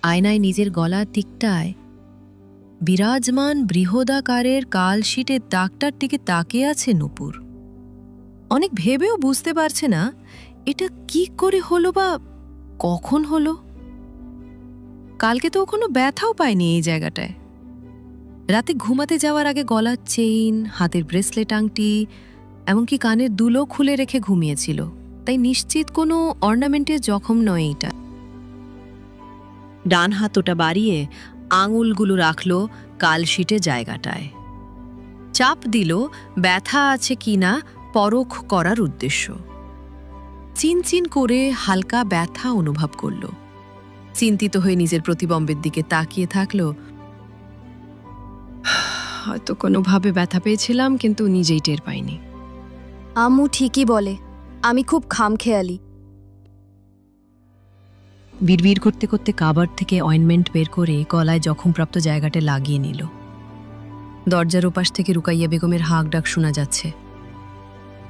আয়নায় নিজের গলার দিকটায় বিরাজমান বৃহদাকারের কালশিটের দাগটার দিকে তাকিয়ে আছে নূপুর। অনেক ভেবেও বুঝতে পারছে না এটা কি করে হলো বা কখন হলো। কালকে তো কোনো ব্যথাও পায়নি এই জায়গাটায়। রাতে ঘুমাতে যাওয়ার আগে গলার চেইন, হাতের ব্রেসলেট, আংটি, এমনকি কানের দুলও খুলে রেখে ঘুমিয়েছিল, তাই নিশ্চিত কোনো অর্নামেন্টের জখম নয় এটা। ডান হাতটা বাড়িয়ে আঙুলগুলো রাখল কালশিটে জায়গাটায়, চাপ দিল ব্যথা আছে কিনা পরখ করার উদ্দেশ্য। চিনচিন করে হালকা ব্যথা অনুভব করল। চিন্তিত হয়ে নিজের প্রতিবিম্বের দিকে তাকিয়ে থাকল। হয়তো কোনোভাবে ব্যথা পেয়েছিলাম, কিন্তু নিজেই টের পাইনি। আম্মু ঠিকই বলে, আমি খুব খামখেয়ালি। বিড়বিড় করতে করতে কাবার থেকে অয়েনমেন্ট বের করে গলায় জখমপ্রাপ্ত জায়গাটা লাগিয়ে নিল। দরজার ওপাশ থেকে রুকাইয়া বেগমের হাঁক ডাক শোনা যাচ্ছে।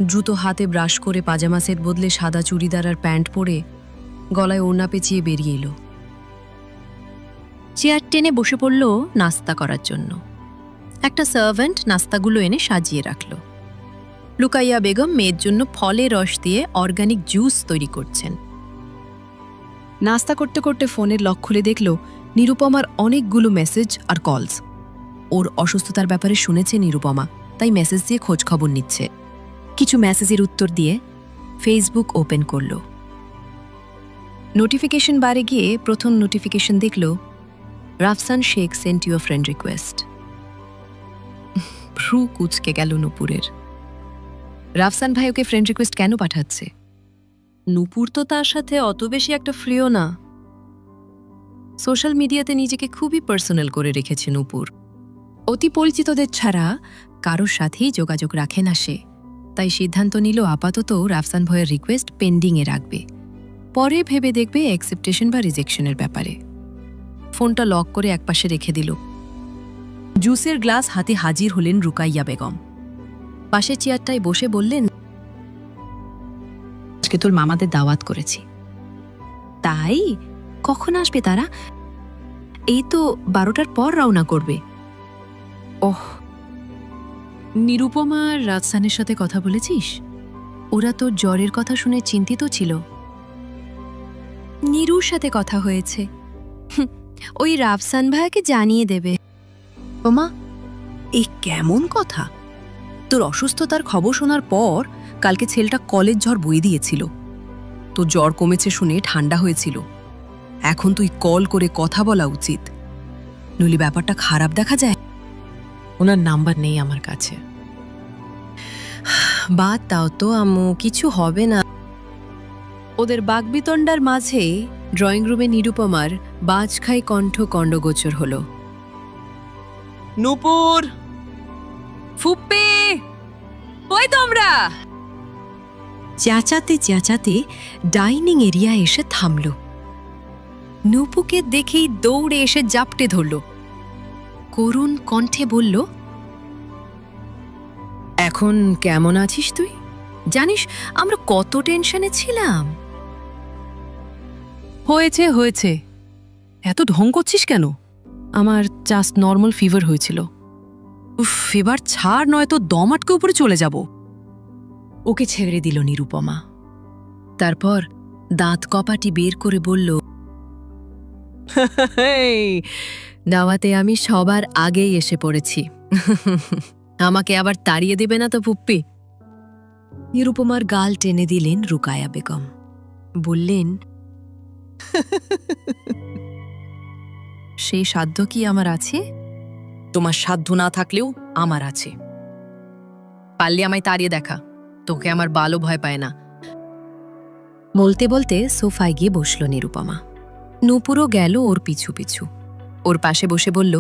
দ্রুত হাতে ব্রাশ করে পাজামা সেট বদলে সাদা চুড়িদার আর প্যান্ট পরে গলায় ওড়না পেঁচিয়ে বেরিয়ে এলো। চেয়ার টেনে বসে পড়ল নাস্তা করার জন্য। একটা সার্ভেন্ট নাস্তাগুলো এনে সাজিয়ে রাখল। রুকাইয়া বেগম মেয়ের জন্য ফলের রস দিয়ে অর্গানিক জুস তৈরি করছেন। নাস্তা করতে করতে ফোনের লক খুলে দেখল নিরুপমার অনেকগুলো মেসেজ আর কলস। ওর অসুস্থতার ব্যাপারে শুনেছে নিরুপমা, তাই মেসেজ দিয়ে খোঁজ খবর নিচ্ছে। কিছু মেসেজের উত্তর দিয়ে ফেসবুক ওপেন করল। নোটিফিকেশন বারে গিয়ে প্রথম নোটিফিকেশন দেখল, Rafsan Sheikh sent you a friend request. ভ্রু কুঁচকে গেল নূপুরের। রাফসান ভাই ওকে ফ্রেন্ড রিকোয়েস্ট কেন পাঠাচ্ছে? নূপুর তো তার সাথে অত বেশি একটা ফ্রিও না। সোশ্যাল মিডিয়াতে নিজেকে খুবই পার্সোনাল করে রেখেছে নূপুর। অতি পরিচিতদের ছাড়া কারোর সাথেই যোগাযোগ রাখে না সে। তাই সিদ্ধান্ত নিল আপাতত রাফসান ভাইয়ের রিকোয়েস্ট পেন্ডিংয়ে রাখবে, পরে ভেবে দেখবে অ্যাকসেপ্টেশন বা রিজেকশনের ব্যাপারে। ফোনটা লক করে একপাশে রেখে দিল। জুসের গ্লাস হাতে হাজির হলেন রুকাইয়া বেগম। পাশে চেয়ারটায় বসে বললেন, আজকে তোর মামাদের দাওয়াত করেছি। তাই? কখন আসবে তারা? এই তো 12টার পর রওনা করবে। ওহ, নিরুপমা আর রাফসানের সাথে কথা বলেছিস? ওরা তোর জ্বরের কথা শুনে চিন্তিত ছিল। নিরুর সাথে কথা হয়েছে, ওই রাফসান ভাইকে জানিয়ে দেবে। ওমা, এই কেমন কথা? তোর অসুস্থতার খবর শোনার পর কালকে ছেলেটা কলেজ ঝড় বয়ে দিয়েছিল। তোর জ্বর কমেছে শুনে ঠান্ডা হয়েছিল। এখন তুই কল করে কথা বলা উচিত, নইলে ব্যাপারটা খারাপ দেখা যায়। ওনার নাম্বার নেই আমার কাছে। বাদ দাও তো আম্মু, কিছু হবে না। ওদের বাকবিতণ্ডার মাঝে ড্রয়িং রুমে নিরুপমার বাজখাই কণ্ঠ কণ্ডগোচর হল। নূপুর, ফুপ্পি, ওই তোমরা! চেঁচাতে চেঁচাতে ডাইনিং এরিয়া এসে থামল। নূপুকে দেখেই দৌড়ে এসে জাপটে ধরল। করুণ কণ্ঠে বলল, এখন কেমন আছিস তুই? জানিস আমরা কত টেনশনে ছিলাম। হয়েছে হয়েছে, এত ঢং করছিস কেন? আমার জাস্ট নর্মাল ফিভার হয়েছিল। ফিভার ছাড়, নয়তো দম আটকে উপরে চলে যাব। ওকে ছেড়ে দিল নিরুপমা। তারপর দাঁত কপাটি বের করে বলল, দাওয়াতে আমি সবার আগেই এসে পড়েছি। আমাকে আবার তাড়িয়ে দেবে না তো পুপ্পি? নিরুপমার গাল টেনে দিলেন রুকায়া বেগম। বললেন, সেই সাধ্য কি আমার আছে? তোমার সাধ্য না থাকলেও আমার আছে। পারলে আমায় তাড়িয়ে দেখা, তোকে আমার বালও ভয় পায় না। বলতে বলতে সোফায় গিয়ে বসল নিরুপমা। নূপুরও গেল ওর পিছু পিছু। ওর পাশে বসে বলল,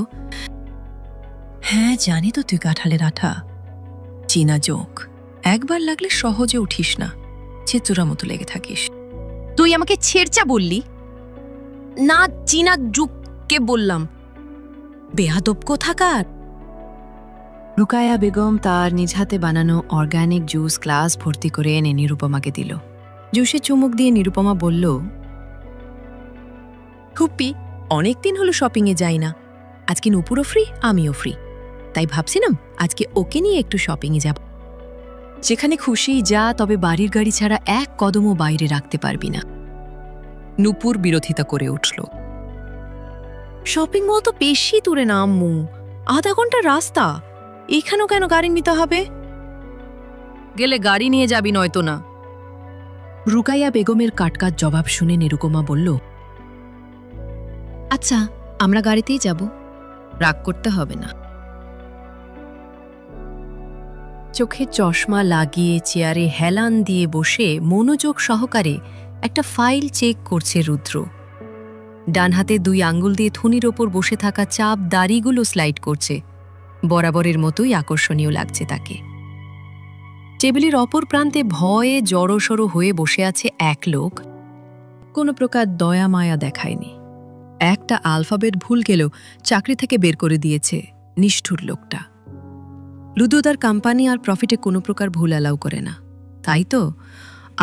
হ্যাঁ জানি তো তুই কাঁঠালের আঠা, চীনা জোক। একবার লাগলে সহজে উঠিস না, চেতুরা মতো লেগে থাকিস। তুই আমাকে ছেড়চা বললি না, চীনা জোককে বললাম। বেয়াদব কোথাকার। রুকায়া বেগম তার নিজ হাতে বানানো অর্গানিক জুস গ্লাস ভর্তি করে এনে নিরুপমাকে দিল। জুসে চুমুক দিয়ে নিরুপমা বলল, ফুপ্পি অনেকদিন হলো শপিংয়ে যাই না। আজকে নুপুরও ফ্রি, আমিও ফ্রি, তাই ভাবছিলাম আজকে ওকে নিয়ে একটু শপিংয়ে যাব। যেখানে খুশি যা, তবে বাড়ির গাড়ি ছাড়া এক কদমও বাইরে রাখতে পারবি না। নুপুর বিরোধিতা করে উঠল। শপিং মল তো বেশি দূরে না আম্মু, আধা ঘন্টার রাস্তা, এখানেও কেন গাড়ি নিতে হবে? গেলে গাড়ি নিয়ে যাবি নয়তো না। রুকাইয়া বেগমের কাটকাট জবাব শুনে নিরুপমা বলল, আচ্ছা আমরা গাড়িতেই যাব, রাগ করতে হবে না। চোখে চশমা লাগিয়ে চেয়ারে হেলান দিয়ে বসে মনোযোগ সহকারে একটা ফাইল চেক করছে রুদ্র। ডান হাতে 2 আঙ্গুল দিয়ে থুনির ওপর বসে থাকা চাপ দাড়িগুলো স্লাইড করছে। বরাবরের মতোই আকর্ষণীয় লাগছে তাকে। টেবিলের অপর প্রান্তে ভয়ে জড়সড় হয়ে বসে আছে এক লোক। কোনো প্রকার দয়া মায়া দেখায়নি। একটা আলফাবেট ভুল গেলেও চাকরি থেকে বের করে দিয়েছে নিষ্ঠুর লোকটা। লুদুদার কোম্পানি আর প্রফিটে কোনো প্রকার ভুল অ্যালাউ করে না। তাই তো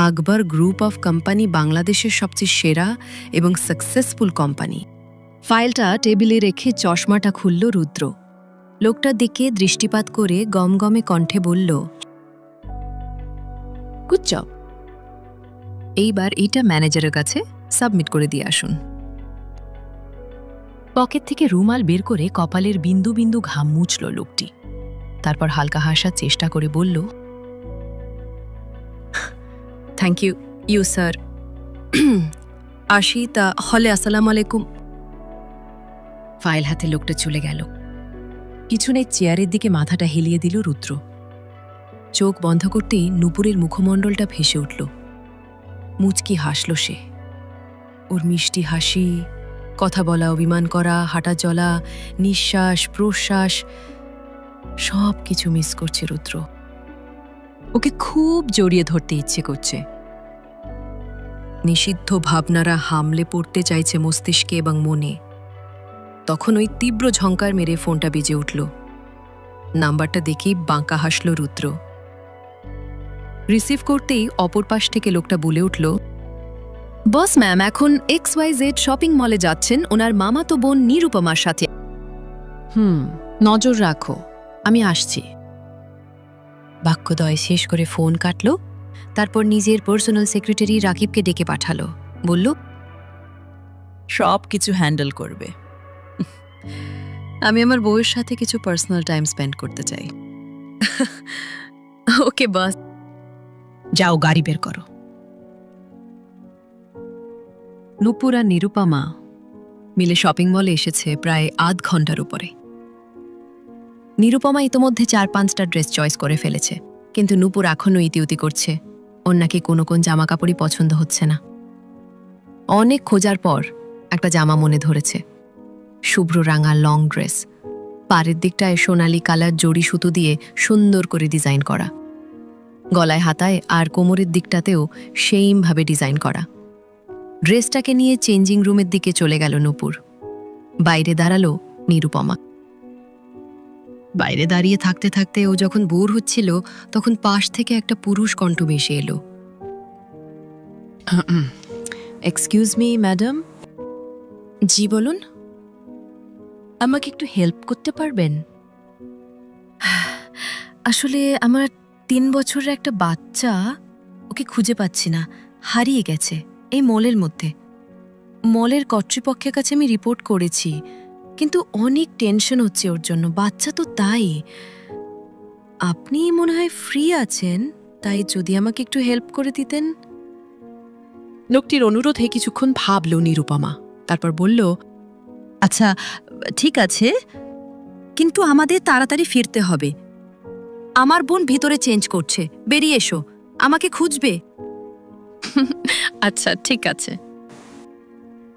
আকবর গ্রুপ অফ কোম্পানি বাংলাদেশের সবচেয়ে সেরা এবং সাকসেসফুল কোম্পানি। ফাইলটা টেবিলে রেখে চশমাটা খুলল রুদ্র। লোকটার দিকে দৃষ্টিপাত করে গমগমে কণ্ঠে বলল, গুড জব। এইবার এইটা ম্যানেজারের কাছে সাবমিট করে দিয়ে আসুন। পকেট থেকে রুমাল বের করে কপালের বিন্দু বিন্দু ঘাম মুছল লোকটি। তারপর হালকা হাসার চেষ্টা করে বলল, থ্যাংক ইউ ইউ স্যার। আসি তা হলে, আসসালামু আলাইকুম। ফাইল হাতে লোকটা চলে গেল। পিছনের চেয়ারের দিকে মাথাটা হেলিয়ে দিল রুদ্র। চোখ বন্ধ করতেই নুপুরের মুখমণ্ডলটা ভেসে উঠল। মুচকি হাসল সে। ওর মিষ্টি হাসি, কথা বলা, অভিমান করা, হাঁটা চলা, নিঃশ্বাস প্রশ্বাস, সব কিছু মিস করছে রুদ্র। ওকে খুব জড়িয়ে ধরতে ইচ্ছে করছে। নিষিদ্ধ ভাবনারা হামলে পড়তে চাইছে মস্তিষ্কে এবং মনে। তখন ওই তীব্র ঝঙ্কার মেরে ফোনটা বেজে উঠল। নাম্বারটা দেখেই বাঁকা হাসল রুদ্র। রিসিভ করতেই অপর পাশ থেকে লোকটা বলে উঠল, বস ম্যাম এখন XYZ শপিং মলে যাচ্ছেন ওনার মামাতো বোন নিরুপমার সাথে। নজর রাখো, আমি আসছি। বাক্যদয় শেষ করে ফোন কাটল। তারপর নিজের পার্সোনাল সেক্রেটারি রাকিবকে ডেকে পাঠালো। বলল, সব কিছু হ্যান্ডেল করবে। আমি আমার বউয়ের সাথে কিছু পার্সোনাল টাইম স্পেন্ড করতে চাই। ওকে বস, যাও গাড়ি বের করো। নুপুর আর নিরুপমা মিলে শপিং মলে এসেছে প্রায় আধ ঘন্টার উপরে। নিরুপমা ইতোমধ্যে 4-5টা ড্রেস চয়েস করে ফেলেছে, কিন্তু নুপুর এখনও ইতিউতি করছে। ওর নাকি কোনো কোন জামা কাপড়ই পছন্দ হচ্ছে না। অনেক খোঁজার পর একটা জামা মনে ধরেছে, শুভ্র রাঙা লং ড্রেস, পাড়ের দিকটায় সোনালি কালার জড়ি সুতো দিয়ে সুন্দর করে ডিজাইন করা, গলায় হাতায় আর কোমরের দিকটাতেও সেইমভাবে ডিজাইন করা। ড্রেসটাকে নিয়ে চেঞ্জিং রুমের দিকে চলে গেল নুপুর। বাইরে দাঁড়ালো নিরুপমা। বাইরে দাঁড়িয়ে থাকতে থাকতে ও যখন বোর হচ্ছিল, তখন পাশ থেকে একটা পুরুষ কণ্ঠ ভেসে এলো। Excuse me madam. জি বলুন। আমাকে একটু হেল্প করতে পারবেন? আসলে আমার 3 বছরের একটা বাচ্চা, ওকে খুঁজে পাচ্ছি না, হারিয়ে গেছে এই মলের মধ্যে। মলের কর্তৃপক্ষের কাছে আমি রিপোর্ট করেছি, কিন্তু অনেক টেনশন হচ্ছে ওর জন্য। বাচ্চা তো তাই। আপনি মনে হয় ফ্রি আছেন, তাই যদি আমাকে একটু হেল্প করে দিতেন। লোকটির অনুরোধে কিছুক্ষণ ভাবল নিরুপমা, তারপর বলল, আচ্ছা ঠিক আছে, কিন্তু আমাদের তাড়াতাড়ি ফিরতে হবে। আমার বোন ভিতরে চেঞ্জ করছে, বেরিয়ে এসো, আমাকে খুঁজবে। আচ্ছা ঠিক আছে।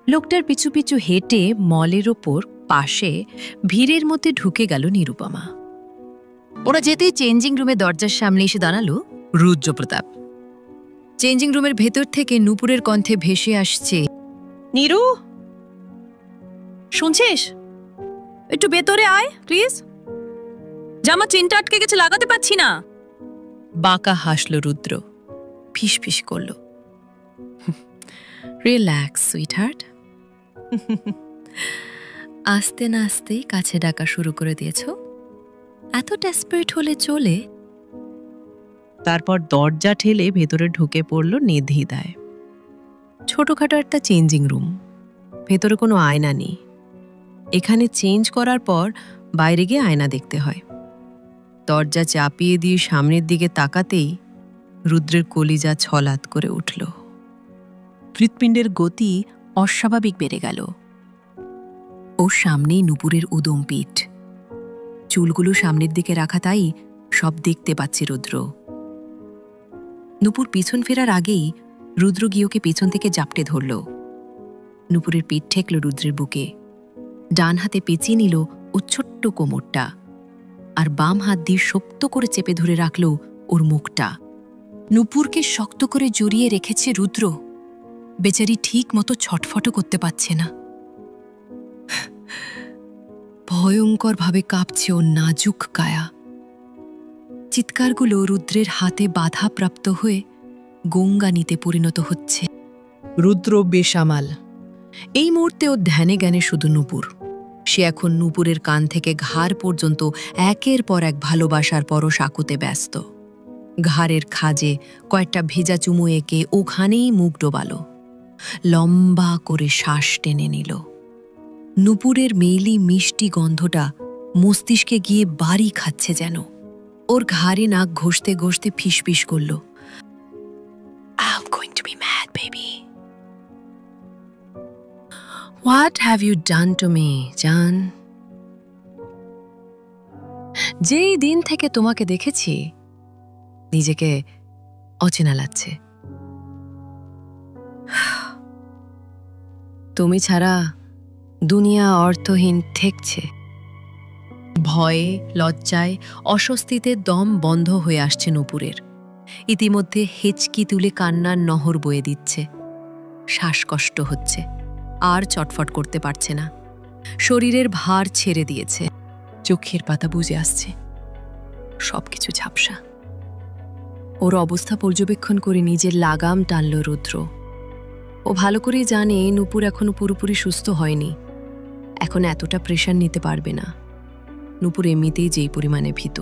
লোকটার পিছু পিছু হেঁটে মলের ওপর পাশে ভিড়ের মধ্যে ঢুকে গেল নিরুপমা। ওরা যেতেই চেঞ্জিং রুমে দরজার সামনে এসে দাঁড়ালো রুদ্রপ্রতাপ। চেঞ্জিং রুমের ভেতর থেকে নুপুরের কণ্ঠে ভেসে আসছে, নিরু শুনছিস? একটু ভেতরে আয় প্লিজ, জামা চেনটা আটকে গেছে, লাগাতে পারছি না। বাঁকা হাসল রুদ্র, ফিসফিস করল, রিল্যাক্স সুইটহার্ট, আস্তে না আস্তেই কাছে ডাকা শুরু করে দিয়েছ? এত ডেসপারেট হলে চলে? তারপর দরজা ঠেলে ভেতরে ঢুকে পড়ল নির্দ্বিধায়। ছোটখাটো একটা চেঞ্জিং রুম, ভেতরে কোনো আয়না নেই। এখানে চেঞ্জ করার পর বাইরে গিয়ে আয়না দেখতে হয়। দরজা চাপিয়ে দিয়ে সামনের দিকে তাকাতেই রুদ্রের কলিজা ছলাৎ করে উঠল। হৃৎপিণ্ডের গতি অস্বাভাবিক বেড়ে গেল। ওর সামনেই নূপুরের উদম পিঠ, চুলগুলো সামনের দিকে রাখা, তাই সব দেখতে পাচ্ছে রুদ্র। নূপুর পিছন ফেরার আগেই রুদ্র গিয়ে ওকে পেছন থেকে জাপটে ধরল। নূপুরের পিঠ ঠেকল রুদ্রের বুকে, ডান হাতে পেঁচিয়ে নিল ও ছোট্ট কোমরটা, আর বাম হাত দিয়ে শক্ত করে চেপে ধরে রাখল ওর মুখটা। নূপুরকে শক্ত করে জড়িয়ে রেখেছে রুদ্র। বেচারি ঠিক মতো ছটফটও করতে পারছে না। ভয়ঙ্করভাবে কাঁপছে ওর নাজুক কায়া। চিৎকারগুলো রুদ্রের হাতে বাধাপ্রাপ্ত হয়ে গঙ্গানিতে পরিণত হচ্ছে। রুদ্র বেসামাল। এই মুহূর্তে ওর ধ্যানে জ্ঞানে শুধু নূপুর। সে এখন নূপুরের কান থেকে ঘাড় পর্যন্ত একের পর এক ভালোবাসার পরশ আকুতে ব্যস্ত। ঘাড়ের খাজে কয়েকটা ভেজা চুমু এঁকে ওখানেই মুখ ডোবালো। লম্বা করে শ্বাস টেনে নিল। নূপুরের মেইলি মিষ্টি গন্ধটা মস্তিষ্কে গিয়ে বাড়ি খাচ্ছে যেন। ওর ঘাড়ে নাক ঘষতে ঘষতে ফিসফিস করল, I'm going to be mad, baby. What have you done to me, জান? যেই দিন থেকে তোমাকে দেখেছি নিজেকে অচেনা লাগছে। তুমি ছাড়া দুনিয়া অর্থহীন ঠেকছে। ভয়ে, লজ্জায়, অস্বস্তিতে দম বন্ধ হয়ে আসছে নূপুরের। ইতিমধ্যে হেঁচকি তুলে কান্নার নহর বয়ে দিচ্ছে। শ্বাসকষ্ট হচ্ছে, আর চটফট করতে পারছে না। শরীরের ভার ছেড়ে দিয়েছে, চোখের পাতা বুজে আসছে, সবকিছু ঝাপসা। ওর অবস্থা পর্যবেক্ষণ করে নিজের লাগাম টানল রুদ্র। ও ভালো করেই জানে নূপুর এখনো পুরোপুরি সুস্থ হয়নি, এখন এতটা প্রেশার নিতে পারবে না। নূপুর এমনিতেই যেই পরিমাণে ভীত,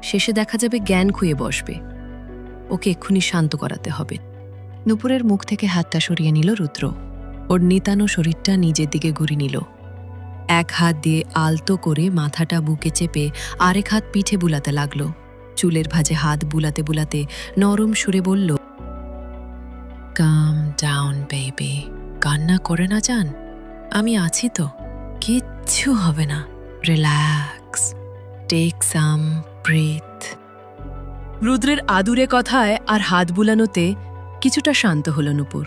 শেষে দেখা যাবে জ্ঞান খুঁয়ে বসবে। ওকে এক্ষুনি শান্ত করাতে হবে। নূপুরের মুখ থেকে হাতটা সরিয়ে নিল রুদ্র। ওর নিতানো শরীরটা নিজের দিকে ঘুরিয়ে নিল। এক হাত দিয়ে আলতো করে মাথাটা বুকে চেপে আরেক হাত পিঠে বুলাতে লাগলো। চুলের ভাঁজে হাত বুলাতে বুলাতে নরম সুরে বলল, কাম ডাউন বেবি, কান্না করে না জান, আমি আছি তো, কিচ্ছু হবে না, রিল্যাক্স, টেক সাম ব্রিথ। রুদ্রের আদুরে কথায় আর হাত বুলানোতে কিছুটা শান্ত হল নূপুর।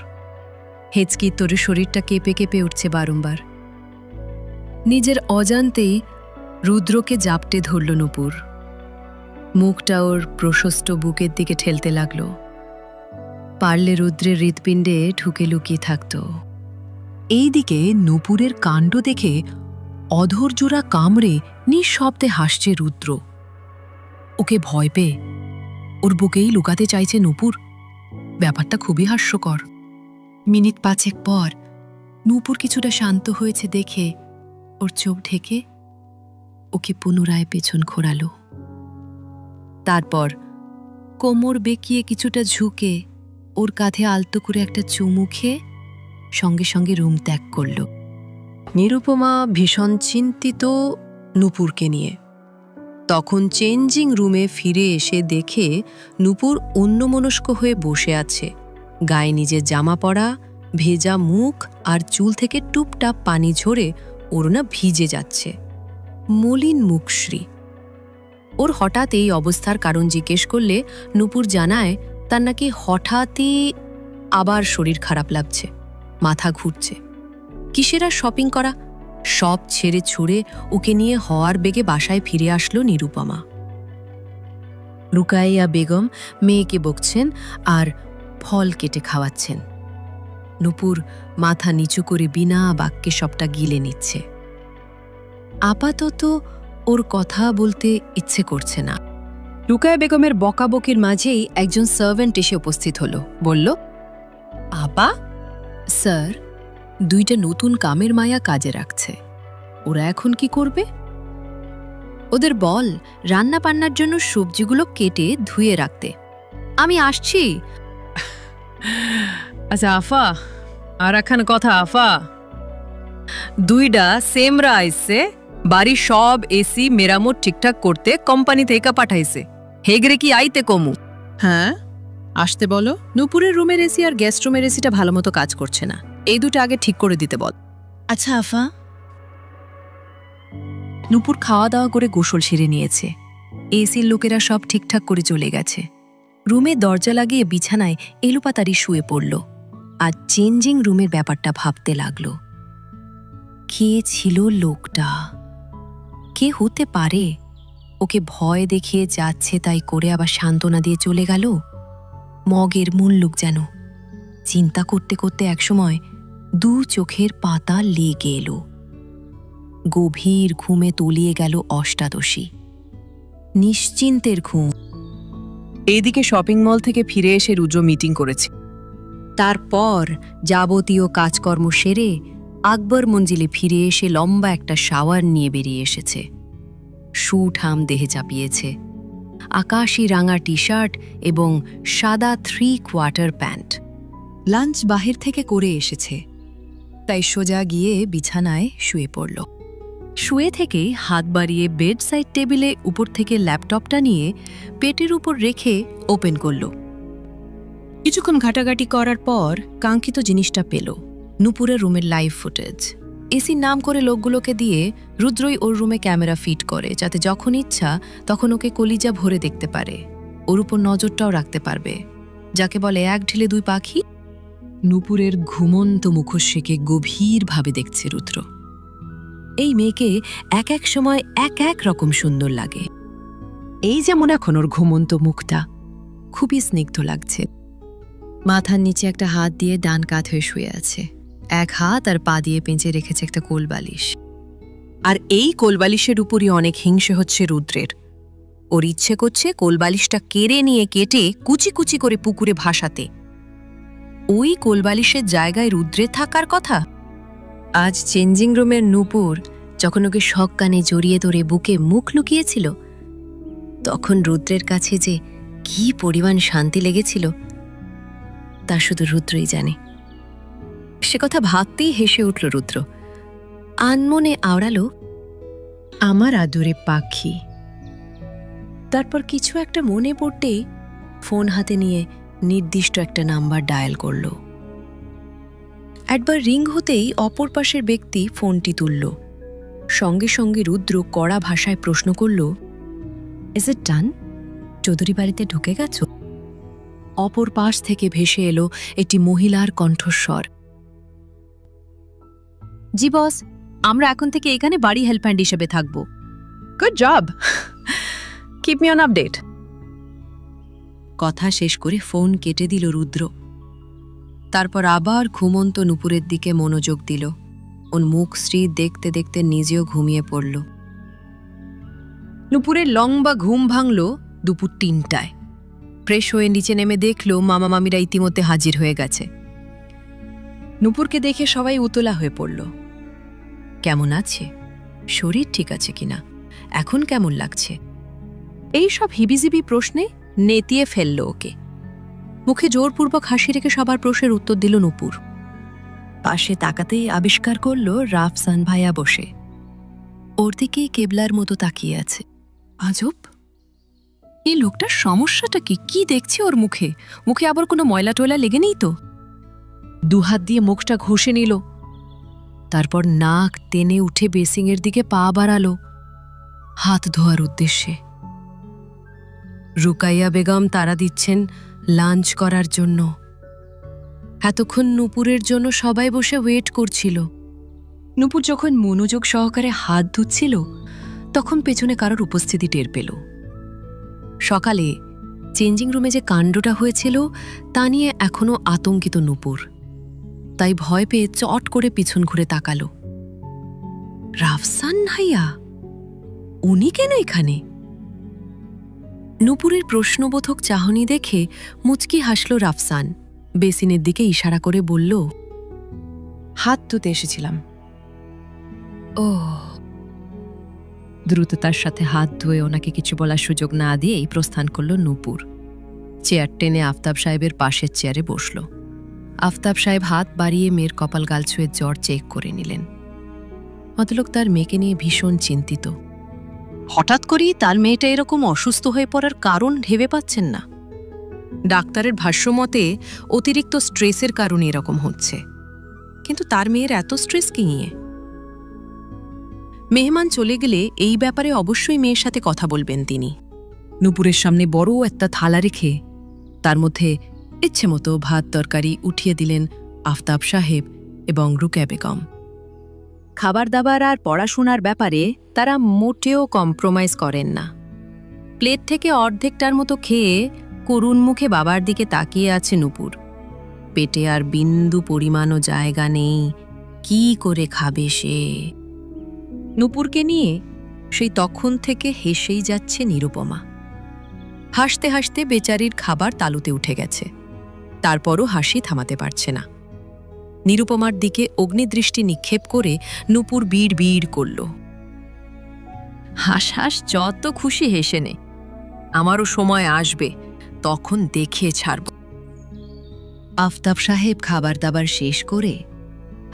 হেঁচকি তোরে শরীরটা কেঁপে কেঁপে উঠছে বারংবার। নিজের অজান্তেই রুদ্রকে জাপটে ধরল নূপুর। মুখটা ওর প্রশস্ত বুকের দিকে ঠেলতে লাগল। পারলে রুদ্রের হৃৎপিণ্ডে ঢুকে লুকিয়ে থাকত। এইদিকে নূপুরের কাণ্ড দেখে অধৈর্যরা কামড়ে নিঃশব্দে হাসছে রুদ্র। ওকে ভয় পেয়ে ওর বুকেই লুকাতে চাইছে নূপুর। ব্যাপারটা খুবই হাস্যকর। মিনিট 5 পর নূপুর কিছুটা শান্ত হয়েছে দেখে ওর চোখ ঢেকে ওকে পুনরায় পেছন ঘোরালো। তারপর কোমর বেঁকিয়ে কিছুটা ঝুঁকে ওর কাঁধে আলতো করে একটা চুমু খেয়ে সঙ্গে সঙ্গে রুম ত্যাগ করল। নিরুপমা ভীষণ চিন্তিত নূপুরকে নিয়ে। তখন চেঞ্জিং রুমে ফিরে এসে দেখে নূপুর অন্যমনস্ক হয়ে বসে আছে। গায়ে নিজের জামা পরা, ভেজা মুখ আর চুল থেকে টুপটাপ পানি ঝরে ওড়না ভিজে যাচ্ছে। মলিন মুখশ্রী। ওর হঠাৎ এই অবস্থার কারণ জিজ্ঞেস করলে নূপুর জানায় তার নাকি হঠাৎই আবার শরীর খারাপ লাগছে, মাথা ঘুরছে। কিসের আর শপিং করা, সব ছেড়ে ছুড়ে ওকে নিয়ে হওয়ার বেগে বাসায় ফিরে আসলো নিরুপমা। রুকাইয়া বেগম মেয়েকে বকছেন আর ফল কেটে খাওয়াচ্ছেন। নূপুর মাথা নিচু করে বিনা বাক্যে সবটা গিলে নিচ্ছে। আপাতত ওর কথা বলতে ইচ্ছে করছে না। রুকাইয়া বেগমের বকাবকির মাঝেই একজন সার্ভেন্ট এসে উপস্থিত হল। বলল, আপা? স্যার? দুইটা নতুন কামের মায়া কাজে রাখছে। ওরা এখন কি করবে? ওদের বল রান্না বান্নার জন্য সবজিগুলো কেটে ধুয়ে রাখতে। আমি আসছি। আচ্ছা আফা, আর এখন কথা আফা, দুইটা সেমরা আইসে, বাড়ির সব এসি মেরামত ঠিকঠাক করতে কোম্পানি থেকে পাঠাইছে। হেগরে কি আইতে কমু? হ্যাঁ, আসতে বলো। নূপুরের রুমের এসি আর গেস্ট রুমের এসিটা ভালো মতো কাজ করছে না, এই দুটো আগে ঠিক করে দিতে বল। আচ্ছা আফা। নূপুর খাওয়া দাওয়া করে গোসল সেরে নিয়েছে। এসির লোকেরা সব ঠিকঠাক করে চলে গেছে। রুমে দরজা লাগিয়ে বিছানায় এলোপাতাড়ি শুয়ে পড়ল আর চেঞ্জিং রুমের ব্যাপারটা ভাবতে লাগল। কে ছিল লোকটা? কে হতে পারে? ওকে ভয় দেখিয়ে যাচ্ছে তাই করে আবার সান্ত্বনা দিয়ে চলে গেল। মগের মুল্লুক যেন। চিন্তা করতে করতে একসময় দু চোখের পাতা লেগে এলো। গভীর ঘুমে তলিয়ে গেল অষ্টাদশী। নিশ্চিন্তের ঘুম। এইদিকে শপিং মল থেকে ফিরে এসে রুদ্র মিটিং করেছে। তারপর যাবতীয় কাজকর্ম সেরে আকবর মঞ্জিলে ফিরে এসে লম্বা একটা শাওয়ার নিয়ে বেরিয়ে এসেছে। সুঠাম দেহে চাপিয়েছে, আকাশি রাঙা টি শার্ট এবং সাদা 3/4 প্যান্ট। লাঞ্চ বাহির থেকে করে এসেছে, তাই সোজা গিয়ে বিছানায় শুয়ে পড়ল। শুয়ে থেকেই হাত বাড়িয়ে বেড সাইড টেবিলে উপর থেকে ল্যাপটপটা নিয়ে পেটের উপর রেখে ওপেন করল। কিছুক্ষণ ঘাটাঘাটি করার পর কাঙ্ক্ষিত জিনিসটা পেল, নূপুরের রুমের লাইভ ফুটেজ। এসির নাম করে লোকগুলোকে দিয়ে রুদ্রই ওর রুমে ক্যামেরা ফিট করে, যাতে যখন ইচ্ছা তখন ওকে কলিজা ভরে দেখতে পারে, ওর উপর নজরটাও রাখতে পারবে, যাকে বলে এক ঢিলে দুই পাখি। নূপুরের ঘুমন্ত মুখশ্রীকে গভীরভাবে দেখছে রুদ্র। এই মেয়েকে এক এক সময় এক এক রকম সুন্দর লাগে। এই যেমন এখন ওর ঘুমন্ত মুখটা খুবই স্নিগ্ধ লাগছে। মাথার নিচে একটা হাত দিয়ে ডান কাত হয়ে শুয়ে আছে, এক হাত আর পা দিয়ে পেঁচে রেখেছে একটা কোলবালিশ। আর এই কোলবালিশের উপরই অনেক হিংসে হচ্ছে রুদ্রের। ওর ইচ্ছে করছে কোলবালিশটা কেড়ে নিয়ে কেটে কুচি কুচি করে পুকুরে ভাসাতে। ওই কোলবালিশের জায়গায় রুদ্রের থাকার কথা। আজ চেঞ্জিং রুমের নূপুর যখন ওকে সকানে জড়িয়ে ধরে বুকে মুখ লুকিয়েছিল, তখন রুদ্রের কাছে যে কি পরিমাণ শান্তি লেগেছিল তা শুধু রুদ্রই জানে। সে কথা ভাবতেই হেসে উঠল রুদ্র। আনমনে আওড়ালো, আমার আদুরে পাখি। তারপর কিছু একটা মনে পড়তেই ফোন হাতে নিয়ে নির্দিষ্ট একটা নাম্বার ডায়াল করল। একবার রিং হতেই অপর পাশের ব্যক্তি ফোনটি তুলল। সঙ্গে সঙ্গে রুদ্র কড়া ভাষায় প্রশ্ন করল, ইজ ইট ডান? চৌধুরী বাড়িতে ঢুকে গেছ? অপর পাশ থেকে ভেসে এলো একটি মহিলার কণ্ঠস্বর, জি বস, আমরা এখন থেকে এখানে বাড়ি হেল্প হ্যান্ড হিসেবে থাকব। Good job, keep me on update. কথা শেষ করে ফোন কেটে দিল রুদ্র। তারপর আবার ঘুমন্ত নূপুরের দিকে মনোযোগ দিল। ওর মুখ শ্রী দেখতে দেখতে নিজেও ঘুমিয়ে পড়ল। নূপুরের লম্বা ঘুম ভাঙল দুপুর 3টায়। ফ্রেশ হয়ে নিচে নেমে দেখল মামা মামিরা ইতিমধ্যে হাজির হয়ে গেছে। নূপুরকে দেখে সবাই উতলা হয়ে পড়ল। কেমন আছে? শরীর ঠিক আছে কিনা? এখন কেমন লাগছে? এই সব হিবিজিবি প্রশ্নে নেতিয়ে ফেলল ওকে। মুখে জোরপূর্বক হাসি রেখে সবার প্রশ্নের উত্তর দিল নূপুর। পাশে তাকাতেই আবিষ্কার করল রাফসান ভাইয়া বসে, ওর দিকেই কেবলার মতো তাকিয়ে আছে। আজব, এই লোকটার সমস্যাটা কি? কি দেখছি ওর মুখে? মুখে আবার কোনো ময়লা টয়লা লেগে নেই তো? দুহাত দিয়ে মুখটা ঘষে নিল, তারপর নাক টেনে উঠে বেসিংয়ের দিকে পা বাড়ালো হাত ধোয়ার উদ্দেশ্যে। রুকাইয়া বেগম তাড়া দিচ্ছেন লাঞ্চ করার জন্য। এতক্ষণ নূপুরের জন্য সবাই বসে ওয়েট করছিল। নূপুর যখন মনোযোগ সহকারে হাত ধুচ্ছিল তখন পেছনে কারোর উপস্থিতি টের পেল। সকালে চেঞ্জিং রুমে যে কাণ্ডটা হয়েছিল তা নিয়ে এখনো আতঙ্কিত নূপুর, তাই ভয় পেয়ে চট করে পিছন ঘুরে তাকালো। রাফসান ভাইয়া, উনি কেন এখানে? নূপুরের প্রশ্নবোধক চাহনি দেখে মুচকি হাসল রাফসান। বেসিনের দিকে ইশারা করে বলল, হাত ধুতে এসেছিলাম। ও। দ্রুততার সাথে হাত ধুয়ে ওনাকে কিছু বলার সুযোগ না দিয়েই প্রস্থান করল নূপুর। চেয়ার টেনে আফতাব সাহেবের পাশের চেয়ারে বসল। আফতাব সাহেব হাত বাড়িয়ে মেয়ের কপাল গাল ছুঁয়ে জ্বর চেক করে নিলেন। ভদ্রলোক তার মেয়েকে নিয়ে ভীষণ চিন্তিত। হঠাৎ করেই তার মেয়েটা এরকম অসুস্থ হয়ে পড়ার কারণ ভেবে পাচ্ছেন না। ডাক্তারের ভাষ্যমতে অতিরিক্ত স্ট্রেসের কারণে এরকম হচ্ছে, কিন্তু তার মেয়ের এত স্ট্রেস কি নিয়ে? মেহমান চলে গেলে এই ব্যাপারে অবশ্যই মেয়ের সাথে কথা বলবেন তিনি। নূপুরের সামনে বড় একটা থালা রেখে তার মধ্যে ইচ্ছে মতো ভাত তরকারি উঠিয়ে দিলেন আফতাব সাহেব এবং রুকেয়া বেগম। খাবার দাবার আর পড়াশোনার ব্যাপারে তারা মোটেও কম্প্রোমাইজ করেন না। প্লেট থেকে অর্ধেকটার মতো খেয়ে করুণ মুখে বাবার দিকে তাকিয়ে আছে নূপুর। পেটে আর বিন্দু পরিমাণও জায়গা নেই, কি করে খাবে সে? নূপুরকে নিয়ে সেই তখন থেকে হেসেই যাচ্ছে নিরুপমা। হাসতে হাসতে বেচারির খাবার তালুতে উঠে গেছে, তারপরও হাসি থামাতে পারছে না। নিরুপমার দিকে অগ্নিদৃষ্টি নিক্ষেপ করে নূপুর বিড় বিড় করল, হাস হাস, যত খুশি হেসে নে, আমারও সময় আসবে, তখন দেখে ছাড়ব। আফতাব সাহেব খাবার দাবার শেষ করে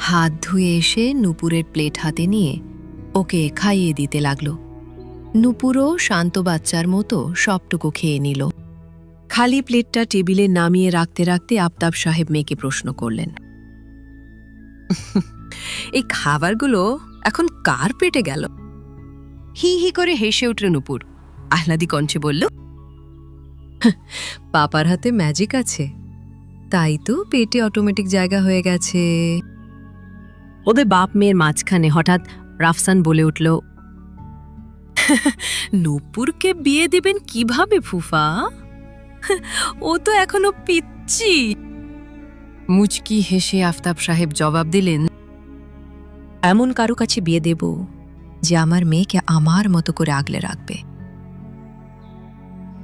হাত ধুয়ে এসে নূপুরের প্লেট হাতে নিয়ে ওকে খাইয়ে দিতে লাগল। নূপুরও শান্ত বাচ্চার মতো সবটুকু খেয়ে নিল। খালি প্লেটটা টেবিলে নামিয়ে রাখতে রাখতে আফতাব সাহেব মেয়েকে প্রশ্ন করলেন, এই খাবারগুলো এখন কার পেটে গেল? হি হি করে হেসে উঠল নূপুর। আহ্লাদি কণ্ঠে বলল, পাপার হাতে ম্যাজিক আছে, তাই তো পেটে অটোমেটিক জায়গা হয়ে গেছে। ওদের বাপ মেয়ের মাঝখানে হঠাৎ রাফসান বলে উঠল, নূপুরকে বিয়ে দিবেন কিভাবে ফুফা? ও তো এখনো পিচ্চি। মুচকি হেসে আফতাব সাহেব জবাব দিলেন, এমন কারো কাছে বিয়ে দেব যে আমার মেয়েকে আমার মতো করে আগলে রাখবে।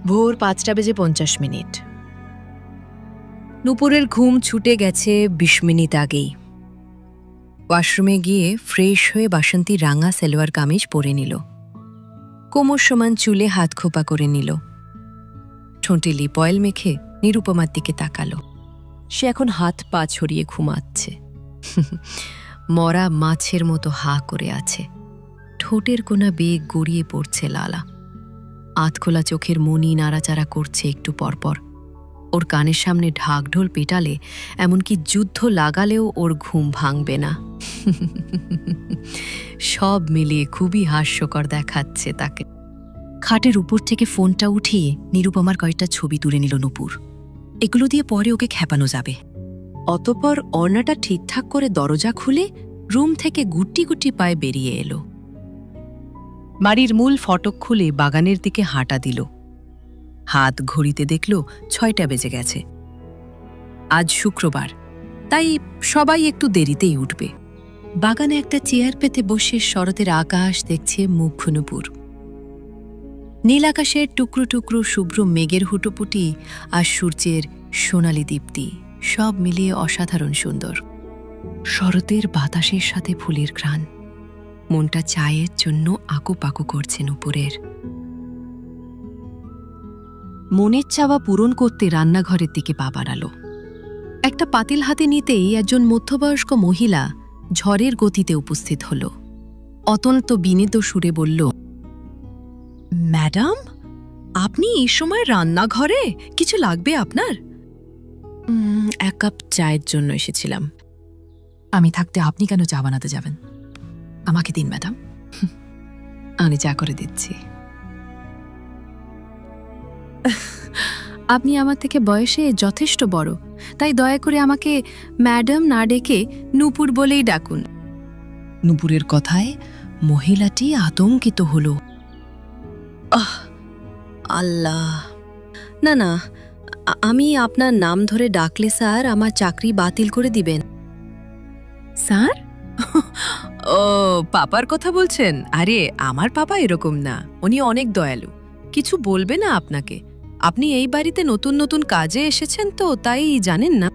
ভোর 5:50 নূপুরের ঘুম ছুটে গেছে 20 মিনিট আগেই। ওয়াশরুমে গিয়ে ফ্রেশ হয়ে বাসন্তী রাঙা সালোয়ার কামিজ পরে নিল। কোমর সমান চুলে হাত খোপা করে নিল। ঠোঁটে লিপ অয়েল মেখে নিরুপমার দিকে তাকালো। সে এখন হাত পা ছড়িয়ে ঘুমাচ্ছে, মরা মাছের মতো হা করে আছে। ঠোঁটের কোনা বেগ গড়িয়ে পড়ছে লালা। আধখোলা চোখের মনি নাড়াচাড়া করছে একটু পরপর। ওর কানের সামনে ঢাকঢোল পেটালে, এমনকি যুদ্ধ লাগালেও ওর ঘুম ভাঙবে না। সব মিলিয়ে খুবই হাস্যকর দেখাচ্ছে তাকে। খাটের উপর থেকে ফোনটা উঠিয়ে নিরুপমার কয়েকটা ছবি তুলে নিল নূপুর। এগুলো দিয়ে পরে ওকে খেপানো যাবে। অতঃপর অর্ণাটা ঠিকঠাক করে দরজা খুলে রুম থেকে গুটি গুটি পায়ে বেরিয়ে এলো। বাড়ির মূল ফটক খুলে বাগানের দিকে হাঁটা দিল। হাত ঘড়িতে দেখল 6টা বেজে গেছে। আজ শুক্রবার, তাই সবাই একটু দেরিতেই উঠবে। বাগানে একটা চেয়ার পেতে বসে শরতের আকাশ দেখছে মুগ্ধ নূপুর। নীল আকাশের টুকরো টুকরো শুভ্র মেঘের হুটোপুটি আর সূর্যের সোনালি দীপ্তি সব মিলিয়ে অসাধারণ সুন্দর। শরতের বাতাসের সাথে ফুলের ঘ্রাণ, মনটা চায়ের জন্য আকুপাকু করছে নূপুরের। মনের চাওয়া পূরণ করতে রান্নাঘরের দিকে পা বাড়ালো। একটা পাতিল হাতে নিতেই একজন মধ্যবয়স্ক মহিলা ঝড়ের গতিতে উপস্থিত হল। অত্যন্ত বিনীত সুরে বলল, ম্যাডাম, আপনি এই সময় রান্নাঘরে? কিছু লাগবে আপনার? 1 কাপ চায়ের জন্য এসেছিলাম। আমি থাকতে আপনি কেন চা বানাতে যাবেন? আমাকে দিন ম্যাডাম, আমি চা করে দিচ্ছি। আপনি আমার থেকে বয়সে যথেষ্ট বড়, তাই দয়া করে আমাকে ম্যাডাম না ডেকে নূপুর বলেই ডাকুন। নূপুরের কথায় মহিলাটি আতঙ্কিত হল। আল্লাহ, না না, আমি আপনার নাম ধরে ডাকলে স্যার আমার চাকরি বাতিল করে দিবেন। স্যার? ও, পাপার কথা বলছেন? আরে আমার পাপা এরকম না, উনি অনেক দয়ালু, কিছু বলবে না আপনাকে। আপনি এই বাড়িতে নতুন নতুন কাজে এসেছেন তো, তাই জানেন না।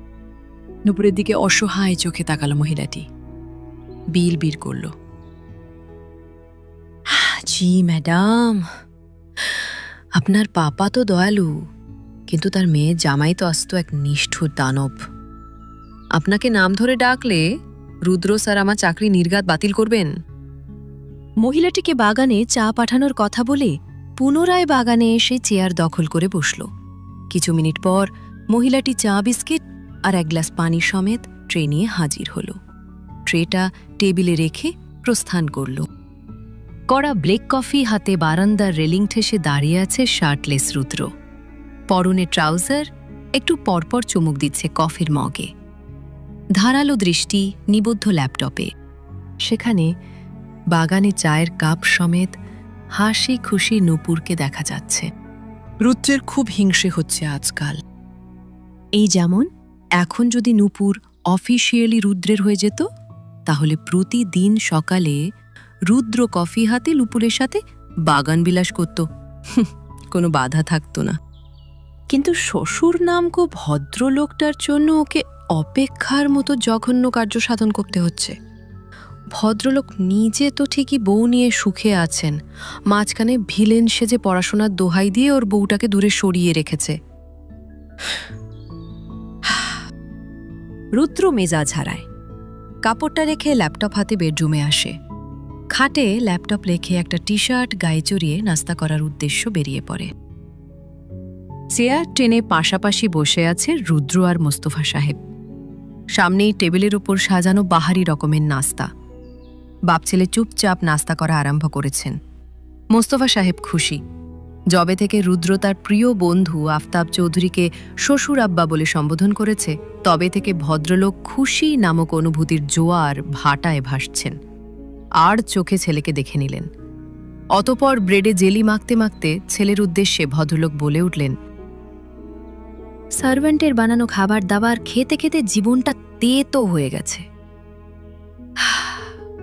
নূপুরের দিকে অসহায় চোখে তাকালো মহিলাটি। বিড় করল, জি ম্যাডাম, আপনার পাপা তো দয়ালু, কিন্তু তার মেয়ে জামাই তো আস্ত এক নিষ্ঠুর দানব। আপনাকে নাম ধরে ডাকলে রুদ্র স্যার আমার চাকরি নির্ঘাত বাতিল করবেন। মহিলাটিকে বাগানে চা পাঠানোর কথা বলে পুনরায় বাগানে এসে চেয়ার দখল করে বসল। কিছু মিনিট পর মহিলাটি চা বিস্কিট আর এক গ্লাস পানি সমেত ট্রে নিয়ে হাজির হল। ট্রেটা টেবিলে রেখে প্রস্থান করল। কড়া ব্লেক কফি হাতে বারান্দার রেলিং ঠেসে দাঁড়িয়ে আছে শার্টলেস রুদ্র। পরনে ট্রাউজার, একটু পরপর চুমুক দিচ্ছে কফির মগে। ধারালো দৃষ্টি নিবদ্ধ ল্যাপটপে। সেখানে বাগানে চায়ের কাপ সমেত হাসি খুশি নূপুরকে দেখা যাচ্ছে। রুদ্রের খুব হিংসে হচ্ছে আজকাল। এই যেমন এখন যদি নূপুর অফিসিয়ালি রুদ্রের হয়ে যেত, তাহলে প্রতিদিন সকালে রুদ্র কফি হাতে নূপুরের সাথে বাগান বিলাস করত, কোনো বাধা থাকত না। কিন্তু শ্বশুর নামকো ভদ্রলোকটার জন্য ওকে অপেক্ষার মতো জঘন্য কার্য সাধন করতে হচ্ছে। ভদ্রলোক নিজে তো ঠিকই বউ নিয়ে সুখে আছেন, মাঝখানে ভিলেন সেজে পড়াশোনার দোহাই দিয়ে ওর বউটাকে দূরে সরিয়ে রেখেছে। রুদ্র মেজাজ হারায়। কাপড়টা রেখে ল্যাপটপ হাতে বেডরুমে আসে। খাটে ল্যাপটপ রেখে একটা টি শার্ট গায়ে জড়িয়ে নাস্তা করার উদ্দেশ্য বেরিয়ে পড়ে। চেয়ার টেনে পাশাপাশি বসে আছে রুদ্র আর মোস্তফা সাহেব। সামনেই টেবিলের ওপর সাজানো বাহারি রকমের নাস্তা। বাপছেলে চুপচাপ নাস্তা করা আরম্ভ করেছেন। মোস্তফা সাহেব খুশি। যবে থেকে রুদ্র তার প্রিয় বন্ধু আফতাব চৌধুরীকে শ্বশুর আব্বা বলে সম্বোধন করেছে, তবে থেকে ভদ্রলোক খুশি নামক অনুভূতির জোয়ার ভাটায় ভাসছেন। আর চোখে ছেলেকে দেখে নিলেন। অতপর ব্রেডে জেলি মাখতে মাখতে ছেলের উদ্দেশ্যে ভদ্রলোক বলে উঠলেন, সার্ভেন্টের বানানো খাবার দাবার খেতে খেতে জীবনটা তেতো হয়ে গেছে।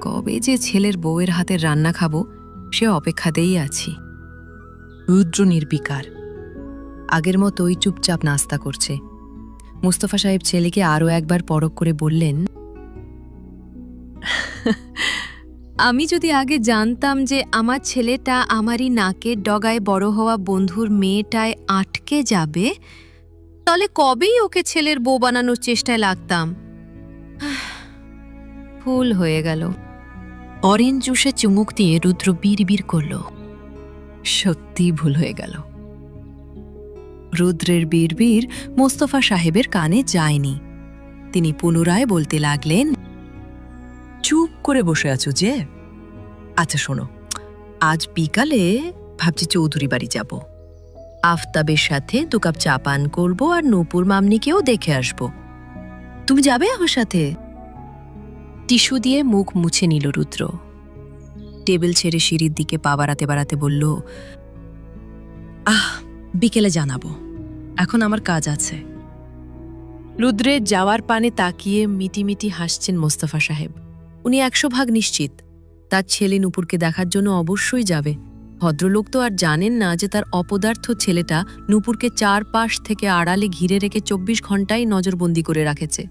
কবে যে ছেলের বউয়ের হাতের রান্না খাবো সে অপেক্ষাতেই আছি। রুদ্র নির্বিকার, আগের মতোই চুপচাপ নাস্তা করছে। মোস্তফা সাহেব ছেলেকে আরও একবার পরখ করে বললেন, আমি যদি আগে জানতাম যে আমার ছেলেটা আমারই নাকের ডগায় বড় হওয়া বন্ধুর মেয়েটায় আটকে যাবে, তাহলে কবেই ওকে ছেলের বউ বানানোর চেষ্টায় লাগতাম। ভুল হয়ে গেল। অরেঞ্জ জুসে চুমুক দিয়ে রুদ্র বিড় করল, সত্যি ভুল হয়ে গেল। রুদ্রের বিড় মোস্তফা সাহেবের কানে যায়নি। তিনি পুনরায় বলতে লাগলেন, চুপ করে বসে আছো যে? আচ্ছা শোনো, আজ বিকালে ভাবছি চৌধুরী বাড়ি যাব। আফতাবের সাথে 2 কাপ চা পান করবো আর নূপুর মামনিকেও দেখে আসব। তুমি যাবে আমার সাথে? টিস্যু দিয়ে মুখ মুছে নিল রুদ্র। টেবিল ছেড়ে সিঁড়ির দিকে পা বাড়াতে বাড়াতে বলল, বিকেলে জানাবো, এখন আমার কাজ আছে। রুদ্রের যাওয়ার পানে তাকিয়ে মিটিমিটি হাসছেন মোস্তফা সাহেব। উনি 100% নিশ্চিত তার ছেলে নূপুরকে দেখার জন্য অবশ্যই যাবে। ভদ্রলোক তো আর জানেন না যে তার অপদার্থ ছেলেটা নূপুরকে চারপাশ থেকে আড়ালে ঘিরে রেখে 24 ঘন্টাই নজরবন্দি করে রাখেছে।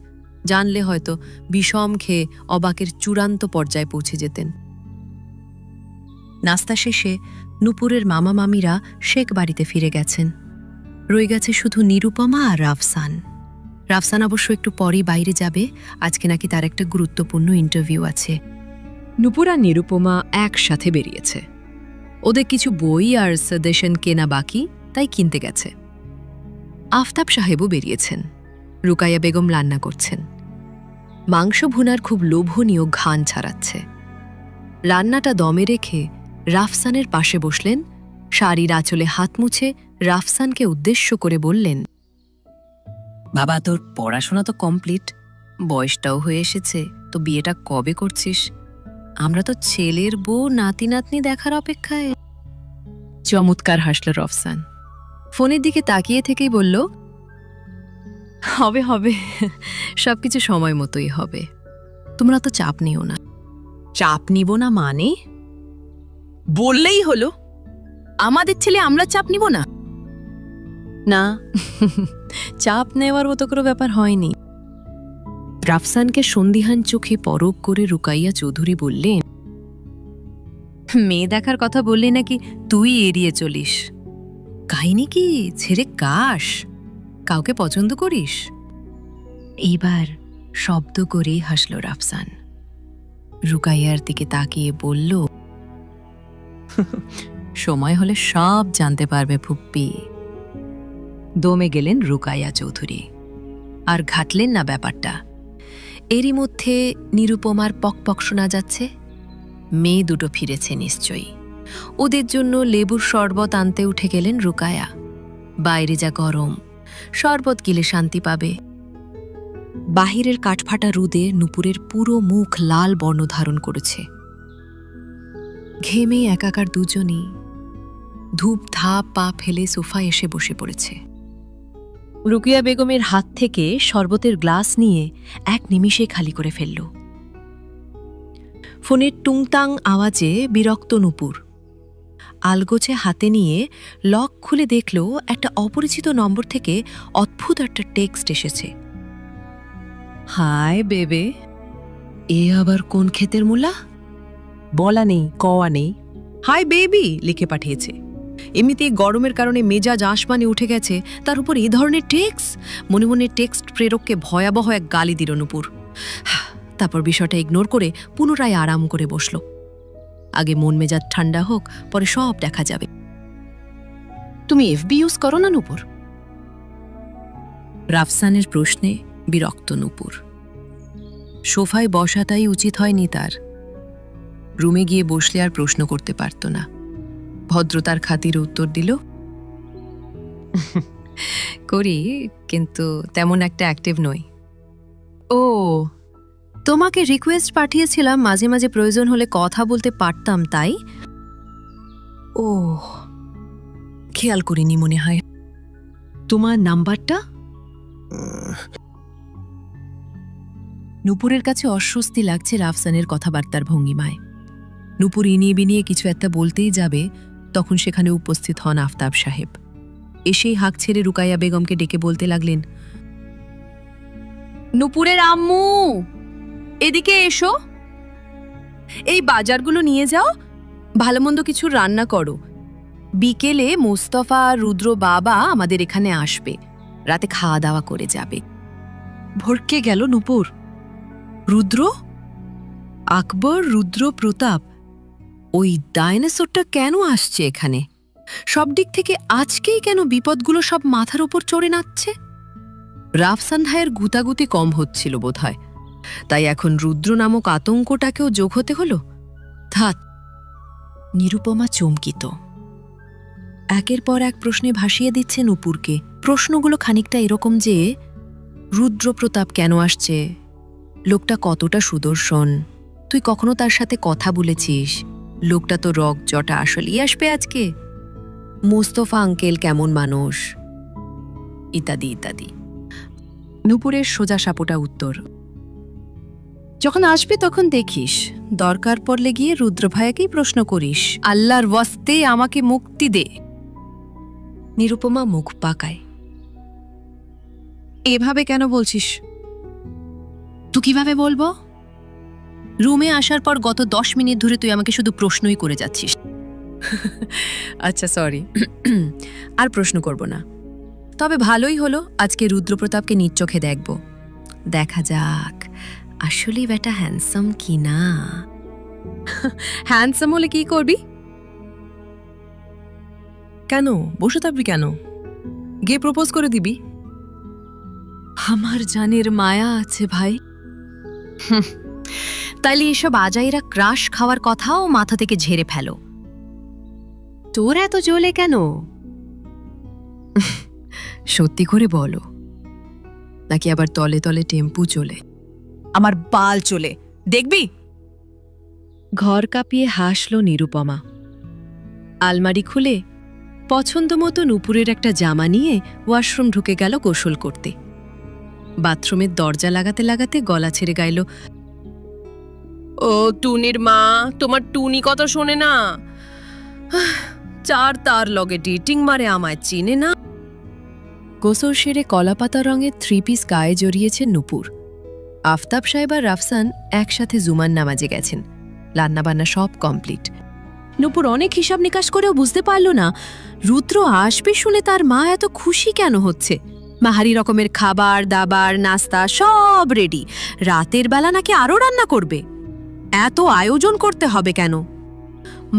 জানলে হয়তো বিষম খেয়ে অবাকের চূড়ান্ত পর্যায়ে পৌঁছে যেতেন। নাস্তা শেষে নূপুরের মামা মামিরা শেখ বাড়িতে ফিরে গেছেন। রয়ে গেছে শুধু নিরুপমা আর রাফসান। রাফসান অবশ্য একটু পরেই বাইরে যাবে, আজকে নাকি তার একটা গুরুত্বপূর্ণ ইন্টারভিউ আছে। নূপুর আর নিরুপমা একসাথে বেরিয়েছে। ওদের কিছু বই আর সাজেশন কেনা বাকি, তাই কিনতে গেছে। আফতাব সাহেবও বেরিয়েছেন। রুকাইয়া বেগম রান্না করছেন। মাংস ভুনার খুব লোভনীয় ঘ্রাণ ছাড়াচ্ছে। রান্নাটা দমে রেখে রাফসানের পাশে বসলেন। শাড়ির আঁচলে হাত মুছে রাফসানকে উদ্দেশ্য করে বললেন, বাবা, তোর পড়াশোনা তো কমপ্লিট, বয়সটাও হয়ে এসেছে, তো বিয়েটা কবে করছিস? আমরা তো ছেলের বউ নাতি নাতনি দেখার অপেক্ষায়। চমৎকার হাসল রফসান। ফোনের দিকে তাকিয়ে থেকেই বলল, হবে হবে, সবকিছু সময় মতোই হবে, তোমরা তো চাপ নিও না। চাপ নিব না মানে? বললেই হলো, আমাদের ছেলে আমরা চাপ নিব না? না, চাপ নেওয়ার মতো কোনো ব্যাপার হয়নি। রাফসানকে সন্দিহান চোখে পরখ করে রুকাইয়া চৌধুরী বললেন, মেয়ে দেখার কথা বললি নাকি তুই এড়িয়ে চলিস? কাহিনী কি ছেড়ে কাশ? কাউকে পছন্দ করিস? এইবার শব্দ করেই হাসল রাফসান। রুকাইয়ার দিকে তাকিয়ে বলল, সময় হলে সব জানতে পারবে ফুপ্পি। দমে গেলেন রুকাইয়া চৌধুরী, আর ঘাটলেন না ব্যাপারটা। এরই মধ্যে নিরুপমার পকপক শোনা যাচ্ছে। মেয়ে দুটো ফিরেছে নিশ্চয়ই। ওদের জন্য লেবুর শরবত আনতে উঠে গেলেন রুকায়া। বাইরে যা গরম, শরবত গিলে শান্তি পাবে। বাহিরের কাঠফাটা রোদে নূপুরের পুরো মুখ লাল বর্ণ ধারণ করেছে। ঘেমে একাকার দুজনই ধূপ ধাপ পা ফেলে সোফায় এসে বসে পড়েছে। রুকিয়া বেগমের হাত থেকে শরবতের গ্লাস নিয়ে এক নিমিষে খালি করে ফেলল। ফোনের টুংটাং আওয়াজে বিরক্ত নূপুর আলগোছে হাতে নিয়ে লক খুলে দেখল একটা অপরিচিত নম্বর থেকে অদ্ভুত একটা টেক্সট এসেছে। হাই বেবে, এ আবার কোন ক্ষেতের মূলা? বলা নেই কওয়া নেই, হাই বেবি লিখে পাঠিয়েছে। এমনিতেই গরমের কারণে মেজাজ আসমানে উঠে গেছে, তার উপর এই ধরনের টেক্সট। মনে মনে টেক্সট প্রেরককে ভয়াবহ এক গালি দিল নূপুর। তারপর বিষয়টা ইগনোর করে পুনরায় আরাম করে বসল। আগে মন মেজাজ ঠান্ডা হোক, পরে সব দেখা যাবে। তুমি এফবি ইউজ করো না নূপুর? রাফসানের প্রশ্নে বিরক্ত নূপুর। সোফায় বসাটাই উচিত হয়নি তার। রুমে গিয়ে বসলে আর প্রশ্ন করতে পারত না। ভদ্রতার খাতিরে উত্তর দিল, করি, কিন্তু তেমন একটা অ্যাক্টিভ নই। ও, তোমাকে রিকোয়েস্ট পাঠিয়েছিলাম, মাঝে মাঝে প্রয়োজন হলে কথা বলতে পারতাম, তাই? ও, খেয়াল করিনি মনে হয়। তোমার নাম্বারটা? নূপুরের কাছে অস্বস্তি লাগছে রাফসানের কথাবার্তার ভঙ্গিমায়। নূপুর ইনিয়ে বিনিয়ে কিছু একটা বলতেই যাবে, তখন সেখানে উপস্থিত হন আফতাব সাহেব। এসেই হাঁক ছেড়ে রুকাইয়া বেগমকে ডেকে বলতে লাগলেন, নূপুরের আম্মু, এদিকে এসো, এই বাজারগুলো নিয়ে যাও, ভালো মন্দ কিছু রান্না করো। বিকেলে মোস্তফা রুদ্র বাবা আমাদের এখানে আসবে, রাতে খাওয়া দাওয়া করে যাবে। ভরকে গেল নূপুর। রুদ্র? আকবর, রুদ্র প্রতাপ, ওই ডাইনোসরটা কেন আসছে এখানে? সব দিক থেকে আজকেই কেন বিপদগুলো সব মাথার উপর চড়ে নাচছে? রাফসান ভাইয়ের গুতাগুতি কম হচ্ছিল বোধহয়, তাই এখন রুদ্র নামক আতঙ্কটাকেও যোগ হতে হলো। ধাত! নিরুপমা চমকিত। একের পর এক প্রশ্নে ভাসিয়ে দিচ্ছে নূপুরকে। প্রশ্নগুলো খানিকটা এরকম যে, রুদ্র প্রতাপ কেন আসছে? লোকটা কতটা সুদর্শন? তুই কখনো তার সাথে কথা বলেছিস? লোকটা তো রক জটা আসলেই আসবে আজকে। মোস্তফা আঙ্কেল কেমন মানুষ? ইত্যাদি ইত্যাদি। নূপুরের সোজা সাপটা উত্তর, যখন আসবে তখন দেখিস, দরকার পড়লে গিয়ে রুদ্র ভাইয়াকেই প্রশ্ন করিস। আল্লাহর ওয়াস্তে আমাকে মুক্তি দে। নিরুপমা মুখ পাকায়। এভাবে কেন বলছিস? তুই কিভাবে বলবো? রুমে আসার পর গত 10 মিনিট ধরে তুই আমাকে শুধু প্রশ্নই করে যাচ্ছিস। আচ্ছা সরি, আর প্রশ্ন করব না। তবে ভালোই হলো, আজকে রুদ্রপ্রতাপকে নিজ চোখে দেখব। দেখা যাক আসলে বেটা হ্যান্ডসাম কি না। হ্যান্ডসাম হলে কি করবি? কেন বসে থাকবি? কেন গিয়ে প্রপোজ করে দিবি? আমার জানের মায়া আছে ভাই। তাইলে এসব আজাইরা ক্রাশ খাওয়ার কথাও মাথা থেকে ঝেড়ে ফেলো। তোর এত জ্বলে কেন? সত্যি করে বলো, নাকি আবার তলে তলে টেম্পু চলে? আমার বাল চলে, দেখবি? ঘর কাঁপিয়ে হাসল নিরুপমা। আলমারি খুলে পছন্দ মতো নূপুরের একটা জামা নিয়ে ওয়াশরুম ঢুকে গেল গোসল করতে। বাথরুমের দরজা লাগাতে লাগাতে গলা ছেড়ে গাইল, ও টুনির মা, তোমার টুনি কথা শোনে না, চার তার লগে ডিটিং মারে, আমায় চিনে না। গোসল সেরে কলাপাতা রঙের 3 পিস গায়ে জড়িয়েছে নূপুর আফতাব সাহেব আর রাফসান একসাথে জুমার নামাজে গেছেন। রান্নাবান্না সব কমপ্লিট। নূপুর অনেক হিসাব নিকাশ করেও বুঝতে পারল না রুদ্র আসবে শুনে তার মা এত খুশি কেন হচ্ছে। বাহারি রকমের খাবার দাবার নাস্তা সব রেডি, রাতের বেলা নাকি আরও রান্না করবে। এত আয়োজন করতে হবে কেন?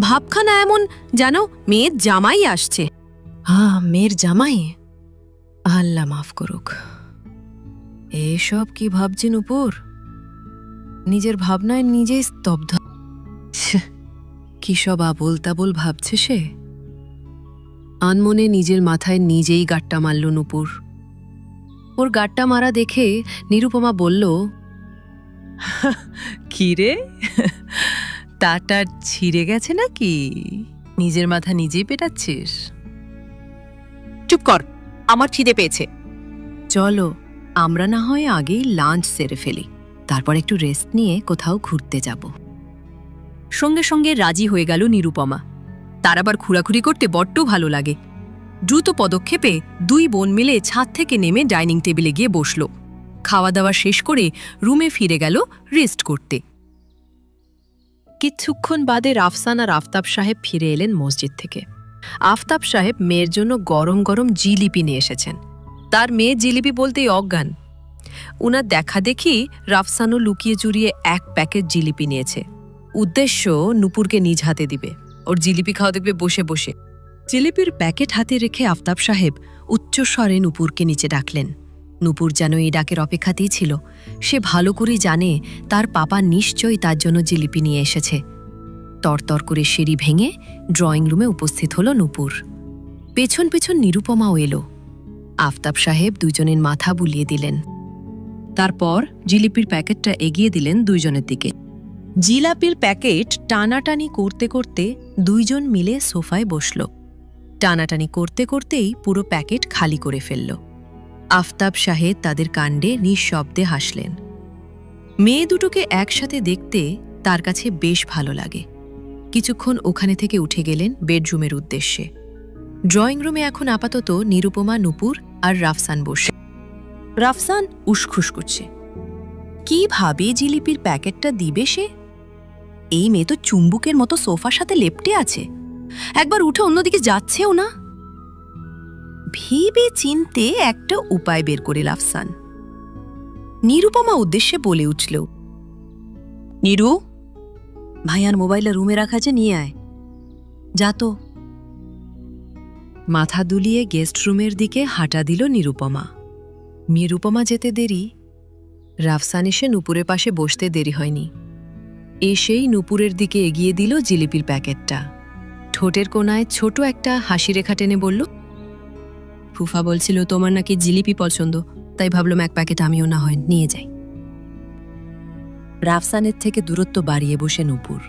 ভাবখানা এমন যেন মেয়ের জামাই আসছে। মেয়ের জামাই? আল্লাহ মাফ করুক। এসব কি ভাবছেন উপর? নিজের ভাবনায় নিজেই স্তব্ধ। কি সব আবোল তাবোল ভাবছে সে। আনমনে নিজের মাথায় নিজেই গাট্টা মারল নূপুর। ওর গাট্টা মারা দেখে নিরুপমা বলল, কি রে, তাটা ছিঁড়ে গেছে নাকি? নিজের মাথা নিজেই পেটাচ্ছিস? চুপ কর, আমার খিদে পেয়েছে। চলো আমরা না হয় আগেই লাঞ্চ সেরে ফেলি, তারপর একটু রেস্ট নিয়ে কোথাও ঘুরতে যাব। সঙ্গে সঙ্গে রাজি হয়ে গেল নিরুপমা। তার আবার ঘোরাঘুরি করতে বড্ড ভালো লাগে। দ্রুত পদক্ষেপে দুই বোন মিলে ছাদ থেকে নেমে ডাইনিং টেবিলে গিয়ে বসল। খাওয়া দাওয়া শেষ করে রুমে ফিরে গেল রেস্ট করতে। কিছুক্ষণ বাদে রাফসান আর আফতাব সাহেব ফিরে এলেন মসজিদ থেকে। আফতাব সাহেব মেয়ের জন্য গরম গরম জিলিপি নিয়ে এসেছেন। তার মেয়ে জিলিপি বলতেই অজ্ঞান। উনার দেখা দেখি রাফসানও লুকিয়ে চুরিয়ে এক প্যাকেট জিলিপি নিয়েছে। উদ্দেশ্য নূপুরকে নিজ হাতে দিবে, ওর জিলিপি খাওয়া দেখবে বসে বসে। জিলিপির প্যাকেট হাতে রেখে আফতাব সাহেব উচ্চস্বরে নূপুরকে নিচে ডাকলেন। নূপুর যেন এই ডাকের অপেক্ষাতেই ছিল। সে ভালো করেই জানে তার পাপা নিশ্চয়ই তার জন্য জিলিপি নিয়ে এসেছে। তরতর করে সিঁড়ি ভেঙে ড্রয়িং রুমে উপস্থিত হল নূপুর। পেছন পেছন নিরুপমাও এলো। আফতাব সাহেব দুজনের মাথা বুলিয়ে দিলেন। তারপর জিলিপির প্যাকেটটা এগিয়ে দিলেন দুইজনের দিকে। জিলাপির প্যাকেট টানাটানি করতে করতে দুইজন মিলে সোফায় বসল। টানাটানি করতে করতেই পুরো প্যাকেট খালি করে ফেলল। আফতাব সাহেব তাদের কাণ্ডে নিঃশব্দে হাসলেন। মেয়ে দুটোকে একসাথে দেখতে তার কাছে বেশ ভালো লাগে। কিছুক্ষণ ওখানে থেকে উঠে গেলেন বেডরুমের উদ্দেশ্যে। ড্রয়িং রুমে এখন আপাতত নিরুপমা, নূপুর আর রাফসান বসে। রাফসান উসখুস করছে। কিভাবে জিলিপির প্যাকেটটা দিবে সে? এই মেয়ে তো চুম্বুকের মতো সোফার সাথে লেপ্টে আছে, একবার উঠে অন্যদিকে যাচ্ছেও না। ভেবে চিনতে একটা উপায় বের করে রাফসান নিরুপমা উদ্দেশ্যে বলে উঠল, নিরু, ভাইয়ার মোবাইলটা রুমে রাখা আছে, নিয়ে আয়। যা তো। মাথা দুলিয়ে গেস্ট রুমের দিকে হাঁটা দিল নিরুপমা। নিরুপমা যেতে দেরি, রাফসান এসে নূপুরের পাশে বসতে দেরি হয়নি। এসেই নূপুরের দিকে এগিয়ে দিল জিলিপির প্যাকেটটা। ঠোঁটের কোনায় ছোট একটা হাসি রেখা টেনে বলল, ফুফা বলছিল তোমার নাকি জিলিপি পছন্দ, তাই ভাবলাম এক প্যাকেট আমিও না হয় নিয়ে যাই। রাফসানের থেকে দূরত্ব বাড়িয়ে বসে নূপুর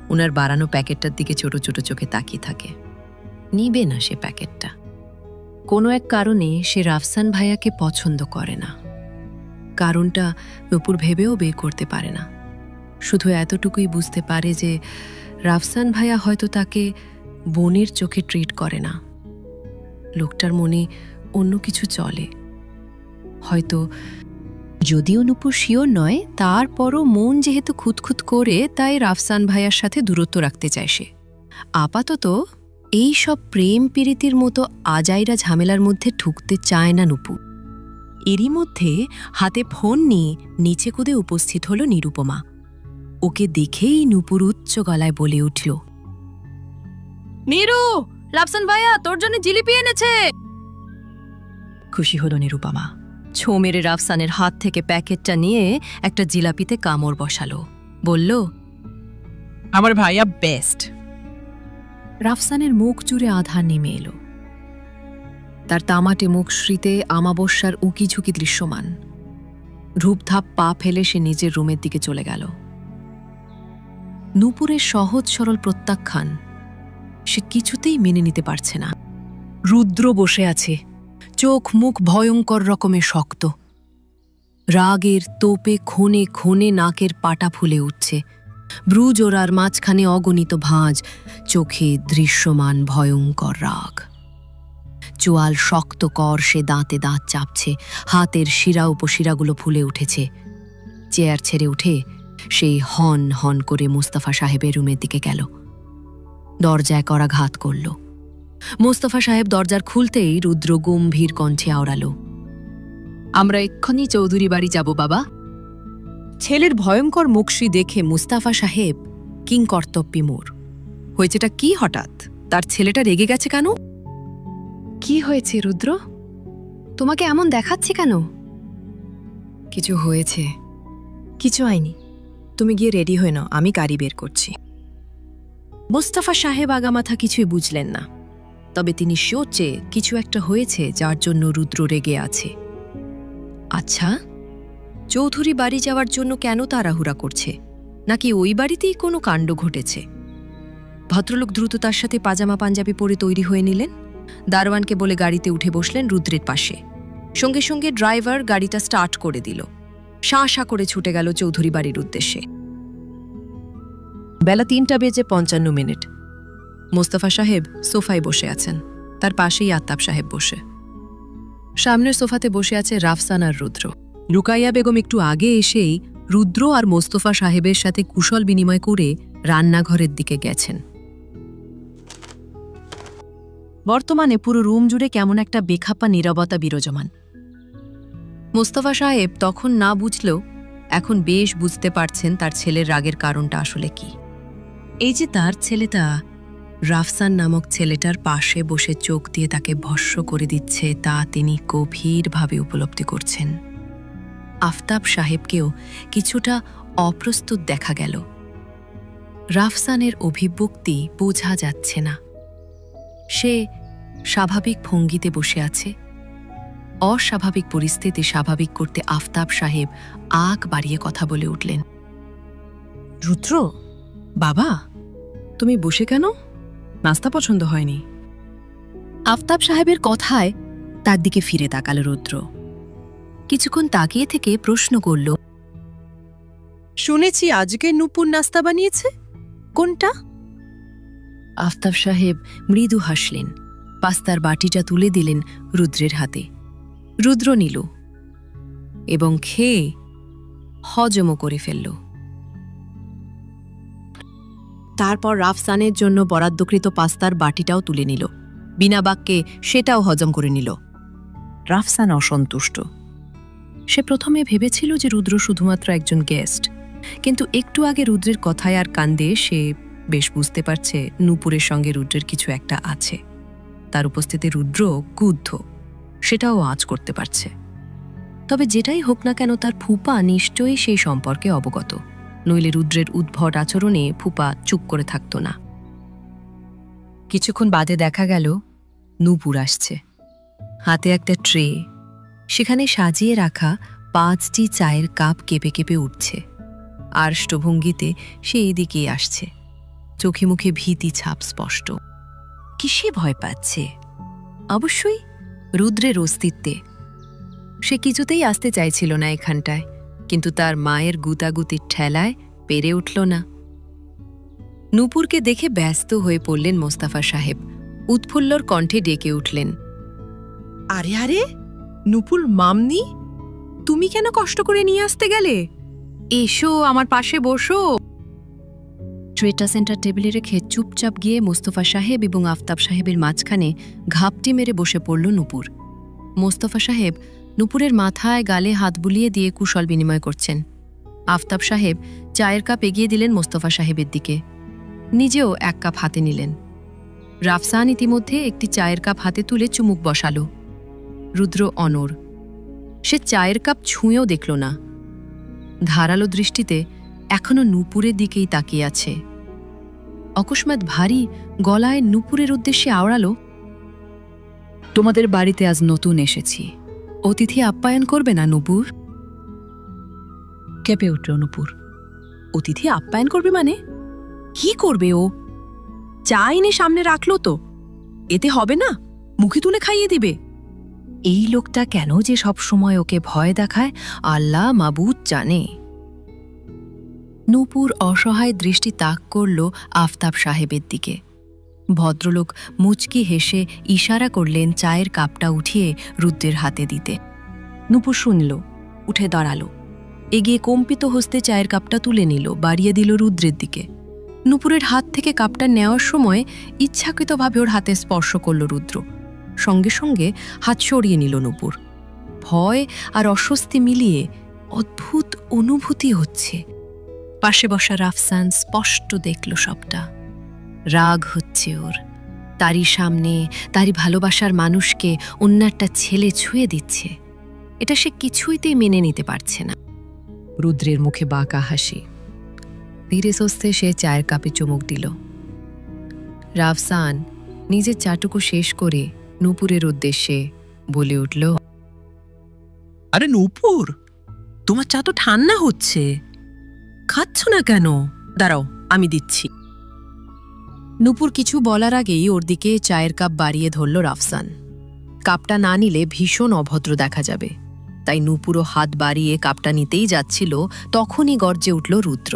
উনার বাড়ানো প্যাকেটটার দিকে ছোট ছোট চোখে তাকিয়ে থাকে। নিবে না সে প্যাকেটটা। কোনো এক কারণে সে রাফসান ভাইয়াকে পছন্দ করে না। কারণটা নূপুর ভেবেও বের করতে পারে না। শুধু এতটুকুই বুঝতে পারে যে রাফসান ভাইয়া হয়তো তাকে বোনের চোখে ট্রিট করে না। লোকটার মনে অন্য কিছু চলে হয়তো। যদিও নূপুর শিওর নয়, তারপরও মন যেহেতু খুঁতখুত করে, তাই রাফসান ভাইয়ার সাথে দূরত্ব রাখতে চায় সে। আপাতত এই সব প্রেম প্রীতির মতো আজাইরা ঝামেলার মধ্যে ঢুকতে চায় না নূপুর। এরই মধ্যে হাতে ফোন নিয়ে নিচে কুদে উপস্থিত হল নিরুপমা। ওকে দেখেই নূপুর উচ্চ গলায় বলে উঠল, নিরু, রাফসান ভাইয়া তোর জন্য জিলিপি এনেছে। খুশি হল নিরুপমা। ছো মেরে রাফসানের হাত থেকে প্যাকেটটা নিয়ে একটা জিলাপিতে কামড় বসালো। বলল, আমার ভাইয়া বেস্ট। রাফসানের মুখ জুড়ে আধার নেমে এলো। তার তামাটে মুখশ্রীতে আমাবস্যার উঁকি ঝুঁকি দৃশ্যমান। ধূপধাপ পা ফেলে সে নিজের রুমের দিকে চলে গেল। নূপুরের সহজ সরল প্রত্যাখ্যান সে কিছুতেই মেনে নিতে পারছে না। রুদ্র বসে আছে, চোখ মুখ ভয়ঙ্কর রকমের শক্ত। রাগের তোপে ক্ষণে ক্ষণে নাকের পাটা ফুলে উঠছে। ব্রুজোড়ার মাঝখানে অগণিত ভাঁজ, চোখে দৃশ্যমান ভয়ঙ্কর রাগ। চোয়াল শক্ত কর, সে দাঁতে দাঁত চাপছে, হাতের শিরা উপশিরাগুলো ফুলে উঠেছে। চেয়ার ছেড়ে উঠে সেই হন হন করে মোস্তফা সাহেবের রুমের দিকে গেল। দরজায় করাঘাত করল। মোস্তফা সাহেব দরজার খুলতেই রুদ্র গম্ভীর কণ্ঠে আওড়াল, আমরা এক্ষুনি চৌধুরী বাড়ি যাব বাবা। ছেলের ভয়ঙ্কর মুখশ্রী দেখে মুস্তাফা সাহেব কিংকর্তব্যবিমূঢ়। হয়েছেটা কি হঠাৎ? তার ছেলেটা রেগে গেছে কেন? কি হয়েছে রুদ্র? তোমাকে এমন দেখাচ্ছে কেন? কিছু হয়েছে। কিছু হয়নি, তুমি গিয়ে রেডি হয়ে নাও, আমি গাড়ি বের করছি। মোস্তফা সাহেব আগামাথা কিছুই বুঝলেন না, তবে তিনি সোচে কিছু একটা হয়েছে যার জন্য রুদ্র রেগে আছে। আচ্ছা, চৌধুরী বাড়ি যাওয়ার জন্য কেন তাড়াহুড়া করছে? নাকি ওই বাড়িতেই কোনো কাণ্ড ঘটেছে? ভদ্রলোক দ্রুত তার সাথে পাজামা পাঞ্জাবি পরে তৈরি হয়ে নিলেন। দারোয়ানকে বলে গাড়িতে উঠে বসলেন রুদ্রের পাশে। সঙ্গে সঙ্গে ড্রাইভার গাড়িটা স্টার্ট করে দিল। শাঁ শাঁ করে ছুটে গেল চৌধুরী বাড়ির উদ্দেশ্যে। বেলা 3:55। মোস্তফা সাহেব সোফায় বসে আছেন, তার পাশেই আত্তাব সাহেব বসে। সামনের সোফাতে বসে আছে রাফসান আর রুদ্র। রুকাইয়া বেগম একটু আগে এসেই রুদ্র আর মোস্তফা সাহেবের সাথে কুশল বিনিময় করে রান্নাঘরের দিকে গেছেন। বর্তমানে পুরো রুম জুড়ে কেমন একটা বেখাপ্পা নীরবতা বিরাজমান। মোস্তফা সাহেব তখন না বুঝলেও এখন বেশ বুঝতে পারছেন তার ছেলের রাগের কারণটা আসলে কি। এই যে তার ছেলেটা রাফসান নামক ছেলেটার পাশে বসে চোখ দিয়ে তাকে ভস্ম করে দিচ্ছে, তা তিনি গভীরভাবে উপলব্ধি করছেন। আফতাব সাহেবকেও কিছুটা অপ্রস্তুত দেখা গেল। রাফসানের অভিব্যক্তি বোঝা যাচ্ছে না। সে স্বাভাবিক ভঙ্গিতে বসে আছে। অস্বাভাবিক পরিস্থিতি স্বাভাবিক করতে আফতাব সাহেব আগ বাড়িয়ে কথা বলে উঠলেন, রুদ্র বাবা, তুমি বসে কেন? নাস্তা পছন্দ হয়নি? আফতাব সাহেবের কথায় তার দিকে ফিরে তাকাল রুদ্র। কিছুক্ষণ তাকিয়ে থেকে প্রশ্ন করল, শুনেছি আজকে নূপুর নাস্তা বানিয়েছে, কোনটা? আফতাব সাহেব মৃদু হাসলেন। পাস্তার বাটিটা তুলে দিলেন রুদ্রের হাতে। রুদ্র নিল এবং খেয়ে হজমও করে ফেলল। তারপর রাফসানের জন্য বরাদ্দকৃত পাস্তার বাটিটাও তুলে নিল। বিনা বাক্যে সেটাও হজম করে নিল। রাফসান অসন্তুষ্ট। সে প্রথমে ভেবেছিল যে রুদ্র শুধুমাত্র একজন গেস্ট, কিন্তু একটু আগে রুদ্রের কথায় আর কান্দে সে বেশ বুঝতে পারছে নূপুরের সঙ্গে রুদ্রের কিছু একটা আছে। তার উপস্থিতি রুদ্র ক্রুদ্ধ, সেটাও আঁচ করতে পারছে। তবে যেটাই হোক না কেন তার ফুপা নিশ্চয়ই সেই সম্পর্কে অবগত, নইলে রুদ্রের উদ্ভট আচরণে ফুপা চুপ করে থাকত না। কিছুক্ষণ বাদে দেখা গেল নূপুর আসছে, হাতে একটা ট্রে, সেখানে সাজিয়ে রাখা 5টি চায়ের কাপ কেঁপে কেঁপে উঠছে। আর্ষ্টভঙ্গিতে সে এদিকেই আসছে, চোখে মুখে ভীতি ছাপ স্পষ্ট। কিসে ভয় পাচ্ছে? অবশ্যই রুদ্রের অস্তিত্বে। সে কিছুতেই আসতে চাইছিল না এখানটায়, কিন্তু তার মায়ের গুতাগুতির ঠেলায় পেরে উঠল না। নূপুরকে দেখে ব্যস্ত হয়ে পড়লেন মোস্তফা সাহেব। উৎফুল্লর কণ্ঠে ডেকে উঠলেন, আরে আরে নূপুর মামনি, তুমি কেন কষ্ট করে নিয়ে আসতে গেলে? এসো আমার পাশে বসো। ট্রেটা সেন্টার টেবিলে রেখে চুপচাপ গিয়ে মোস্তফা সাহেব এবং আফতাব সাহেবের মাঝখানে ঘাপটি মেরে বসে পড়ল নূপুর। মোস্তফা সাহেব নূপুরের মাথায় গালে হাত বুলিয়ে দিয়ে কুশল বিনিময় করছেন। আফতাব সাহেব চায়ের কাপ এগিয়ে দিলেন মোস্তফা সাহেবের দিকে, নিজেও এক কাপ হাতে নিলেন। রাফসান ইতিমধ্যে একটি চায়ের কাপ হাতে তুলে চুমুক বসালো। রুদ্র অনড়, সে চায়ের কাপ ছুঁয়েও দেখল না। ধারালো দৃষ্টিতে এখনো নূপুরের দিকেই তাকিয়ে আছে। অকস্মাৎ ভারী গলায় নূপুরের উদ্দেশ্যে আওড়ালো, তোমাদের বাড়িতে আজ নতুন এসেছি, অতিথি আপ্যায়ন করবে না নূপুর? কেঁপে উঠল নূপুর। অতিথি আপ্যায়ন করবে মানে? কি করবে ও? চা এনে সামনে রাখলো তো, এতে হবে না? মুখে তুলে খাইয়ে দিবে। এই লোকটা কেন যে সব সময় ওকে ভয় দেখায় আল্লাহ মাবুদ জানে। নূপুর অসহায় দৃষ্টি তাক করল আফতাব সাহেবের দিকে। ভদ্রলোক মুচকি হেসে ইশারা করলেন চায়ের কাপটা উঠিয়ে রুদ্রের হাতে দিতে। নূপুর শুনল, উঠে দাঁড়াল। এগিয়ে কম্পিত হস্তে চায়ের কাপটা তুলে নিল, বাড়িয়ে দিল রুদ্রের দিকে। নূপুরের হাত থেকে কাপটা নেওয়ার সময় ইচ্ছাকৃতভাবে ওর হাতে স্পর্শ করল রুদ্র। সঙ্গে সঙ্গে হাত সরিয়ে নিল নূপুর। ভয় আর অস্বস্তি মিলিয়ে অদ্ভুত অনুভূতি হচ্ছে। পাশে বসা রাফসান স্পষ্ট দেখল সবটা। রাগ হচ্ছে ওর। তারই সামনে তারই ভালোবাসার মানুষকে অন্য একটা ছেলে ছুঁয়ে দিচ্ছে। এটা সে কিছুইতেই মেনে নিতে পারছে না। রুদ্রের মুখে বাঁকা হাসি। ধীরে সুস্থে সে চায়ের কাপে চুমুক দিল। রাফসান নিজের চাটুকু শেষ করে নূপুরের উদ্দেশ্যে বলে উঠল, আরে নূপুর, তোমার চা তো ঠান্ডা হচ্ছে, খাচ্ছ না কেন? দাঁড়াও, আমি দিচ্ছি। নূপুর কিছু বলার আগেই ওর দিকে চায়ের কাপ বাড়িয়ে ধরল রাফসান। কাপটা না নিলে ভীষণ অভদ্র দেখা যাবে, তাই নূপুরও হাত বাড়িয়ে কাপটা নিতেই যাচ্ছিল, তখনই গর্জে উঠল রুদ্র,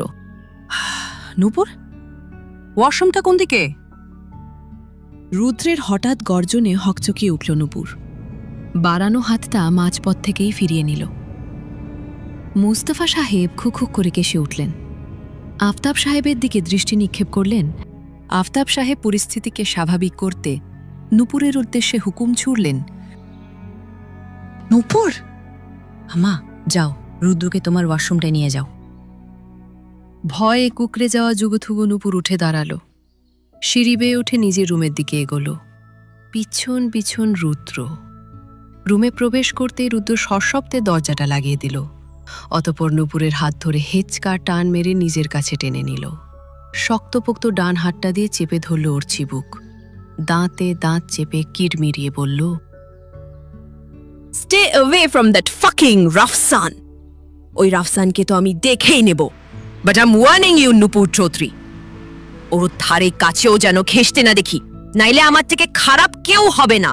নূপুর, ওয়াশরুমটা কোন দিকে? রুদ্রের হঠাৎ গর্জনে হকচকিয়ে উঠল নূপুর। বাড়ানো হাতটা মাঝপথ থেকেই ফিরিয়ে নিল। মুস্তাফা সাহেব খুখুক করে কেসে উঠলেন। আফতাব সাহেবের দিকে দৃষ্টি নিক্ষেপ করলেন। আফতাব সাহেব পরিস্থিতিকে স্বাভাবিক করতে নূপুরের উদ্দেশ্যে হুকুম ছুড়লেন, নূপুর, আমা যাও, রুদ্রকে তোমার ওয়াশরুমটায় নিয়ে যাও। ভয়ে কুকড়ে যাওয়া যুগথুগু নূপুর উঠে দাঁড়ালো। সিঁড়ি বেয়ে উঠে নিজের রুমের দিকে এগোলো। পিছন পিছন রুদ্র। রুমে প্রবেশ করতেই রুদ্র সশব্দে দরজাটা লাগিয়ে দিল। অতঃপর নূপুরের হাত ধরে হেঁচকা টান মেরে নিজের কাছে টেনে নিল। শক্তপোক্ত ডান হাতটা দিয়ে চেপে ধরল ওর চিবুক। দাঁতে দাঁত চেপে কিরমিরিয়ে বলল, stay away from that fucking Rafsan. ওই রাফসানকে তো আমি দেখেই নেব, but I am warning you Nupur Chowdhury, ওর ধারে কাছেও যেন ঘেঁষতে না দেখি, নাইলে আমার থেকে খারাপ কেউ হবে না।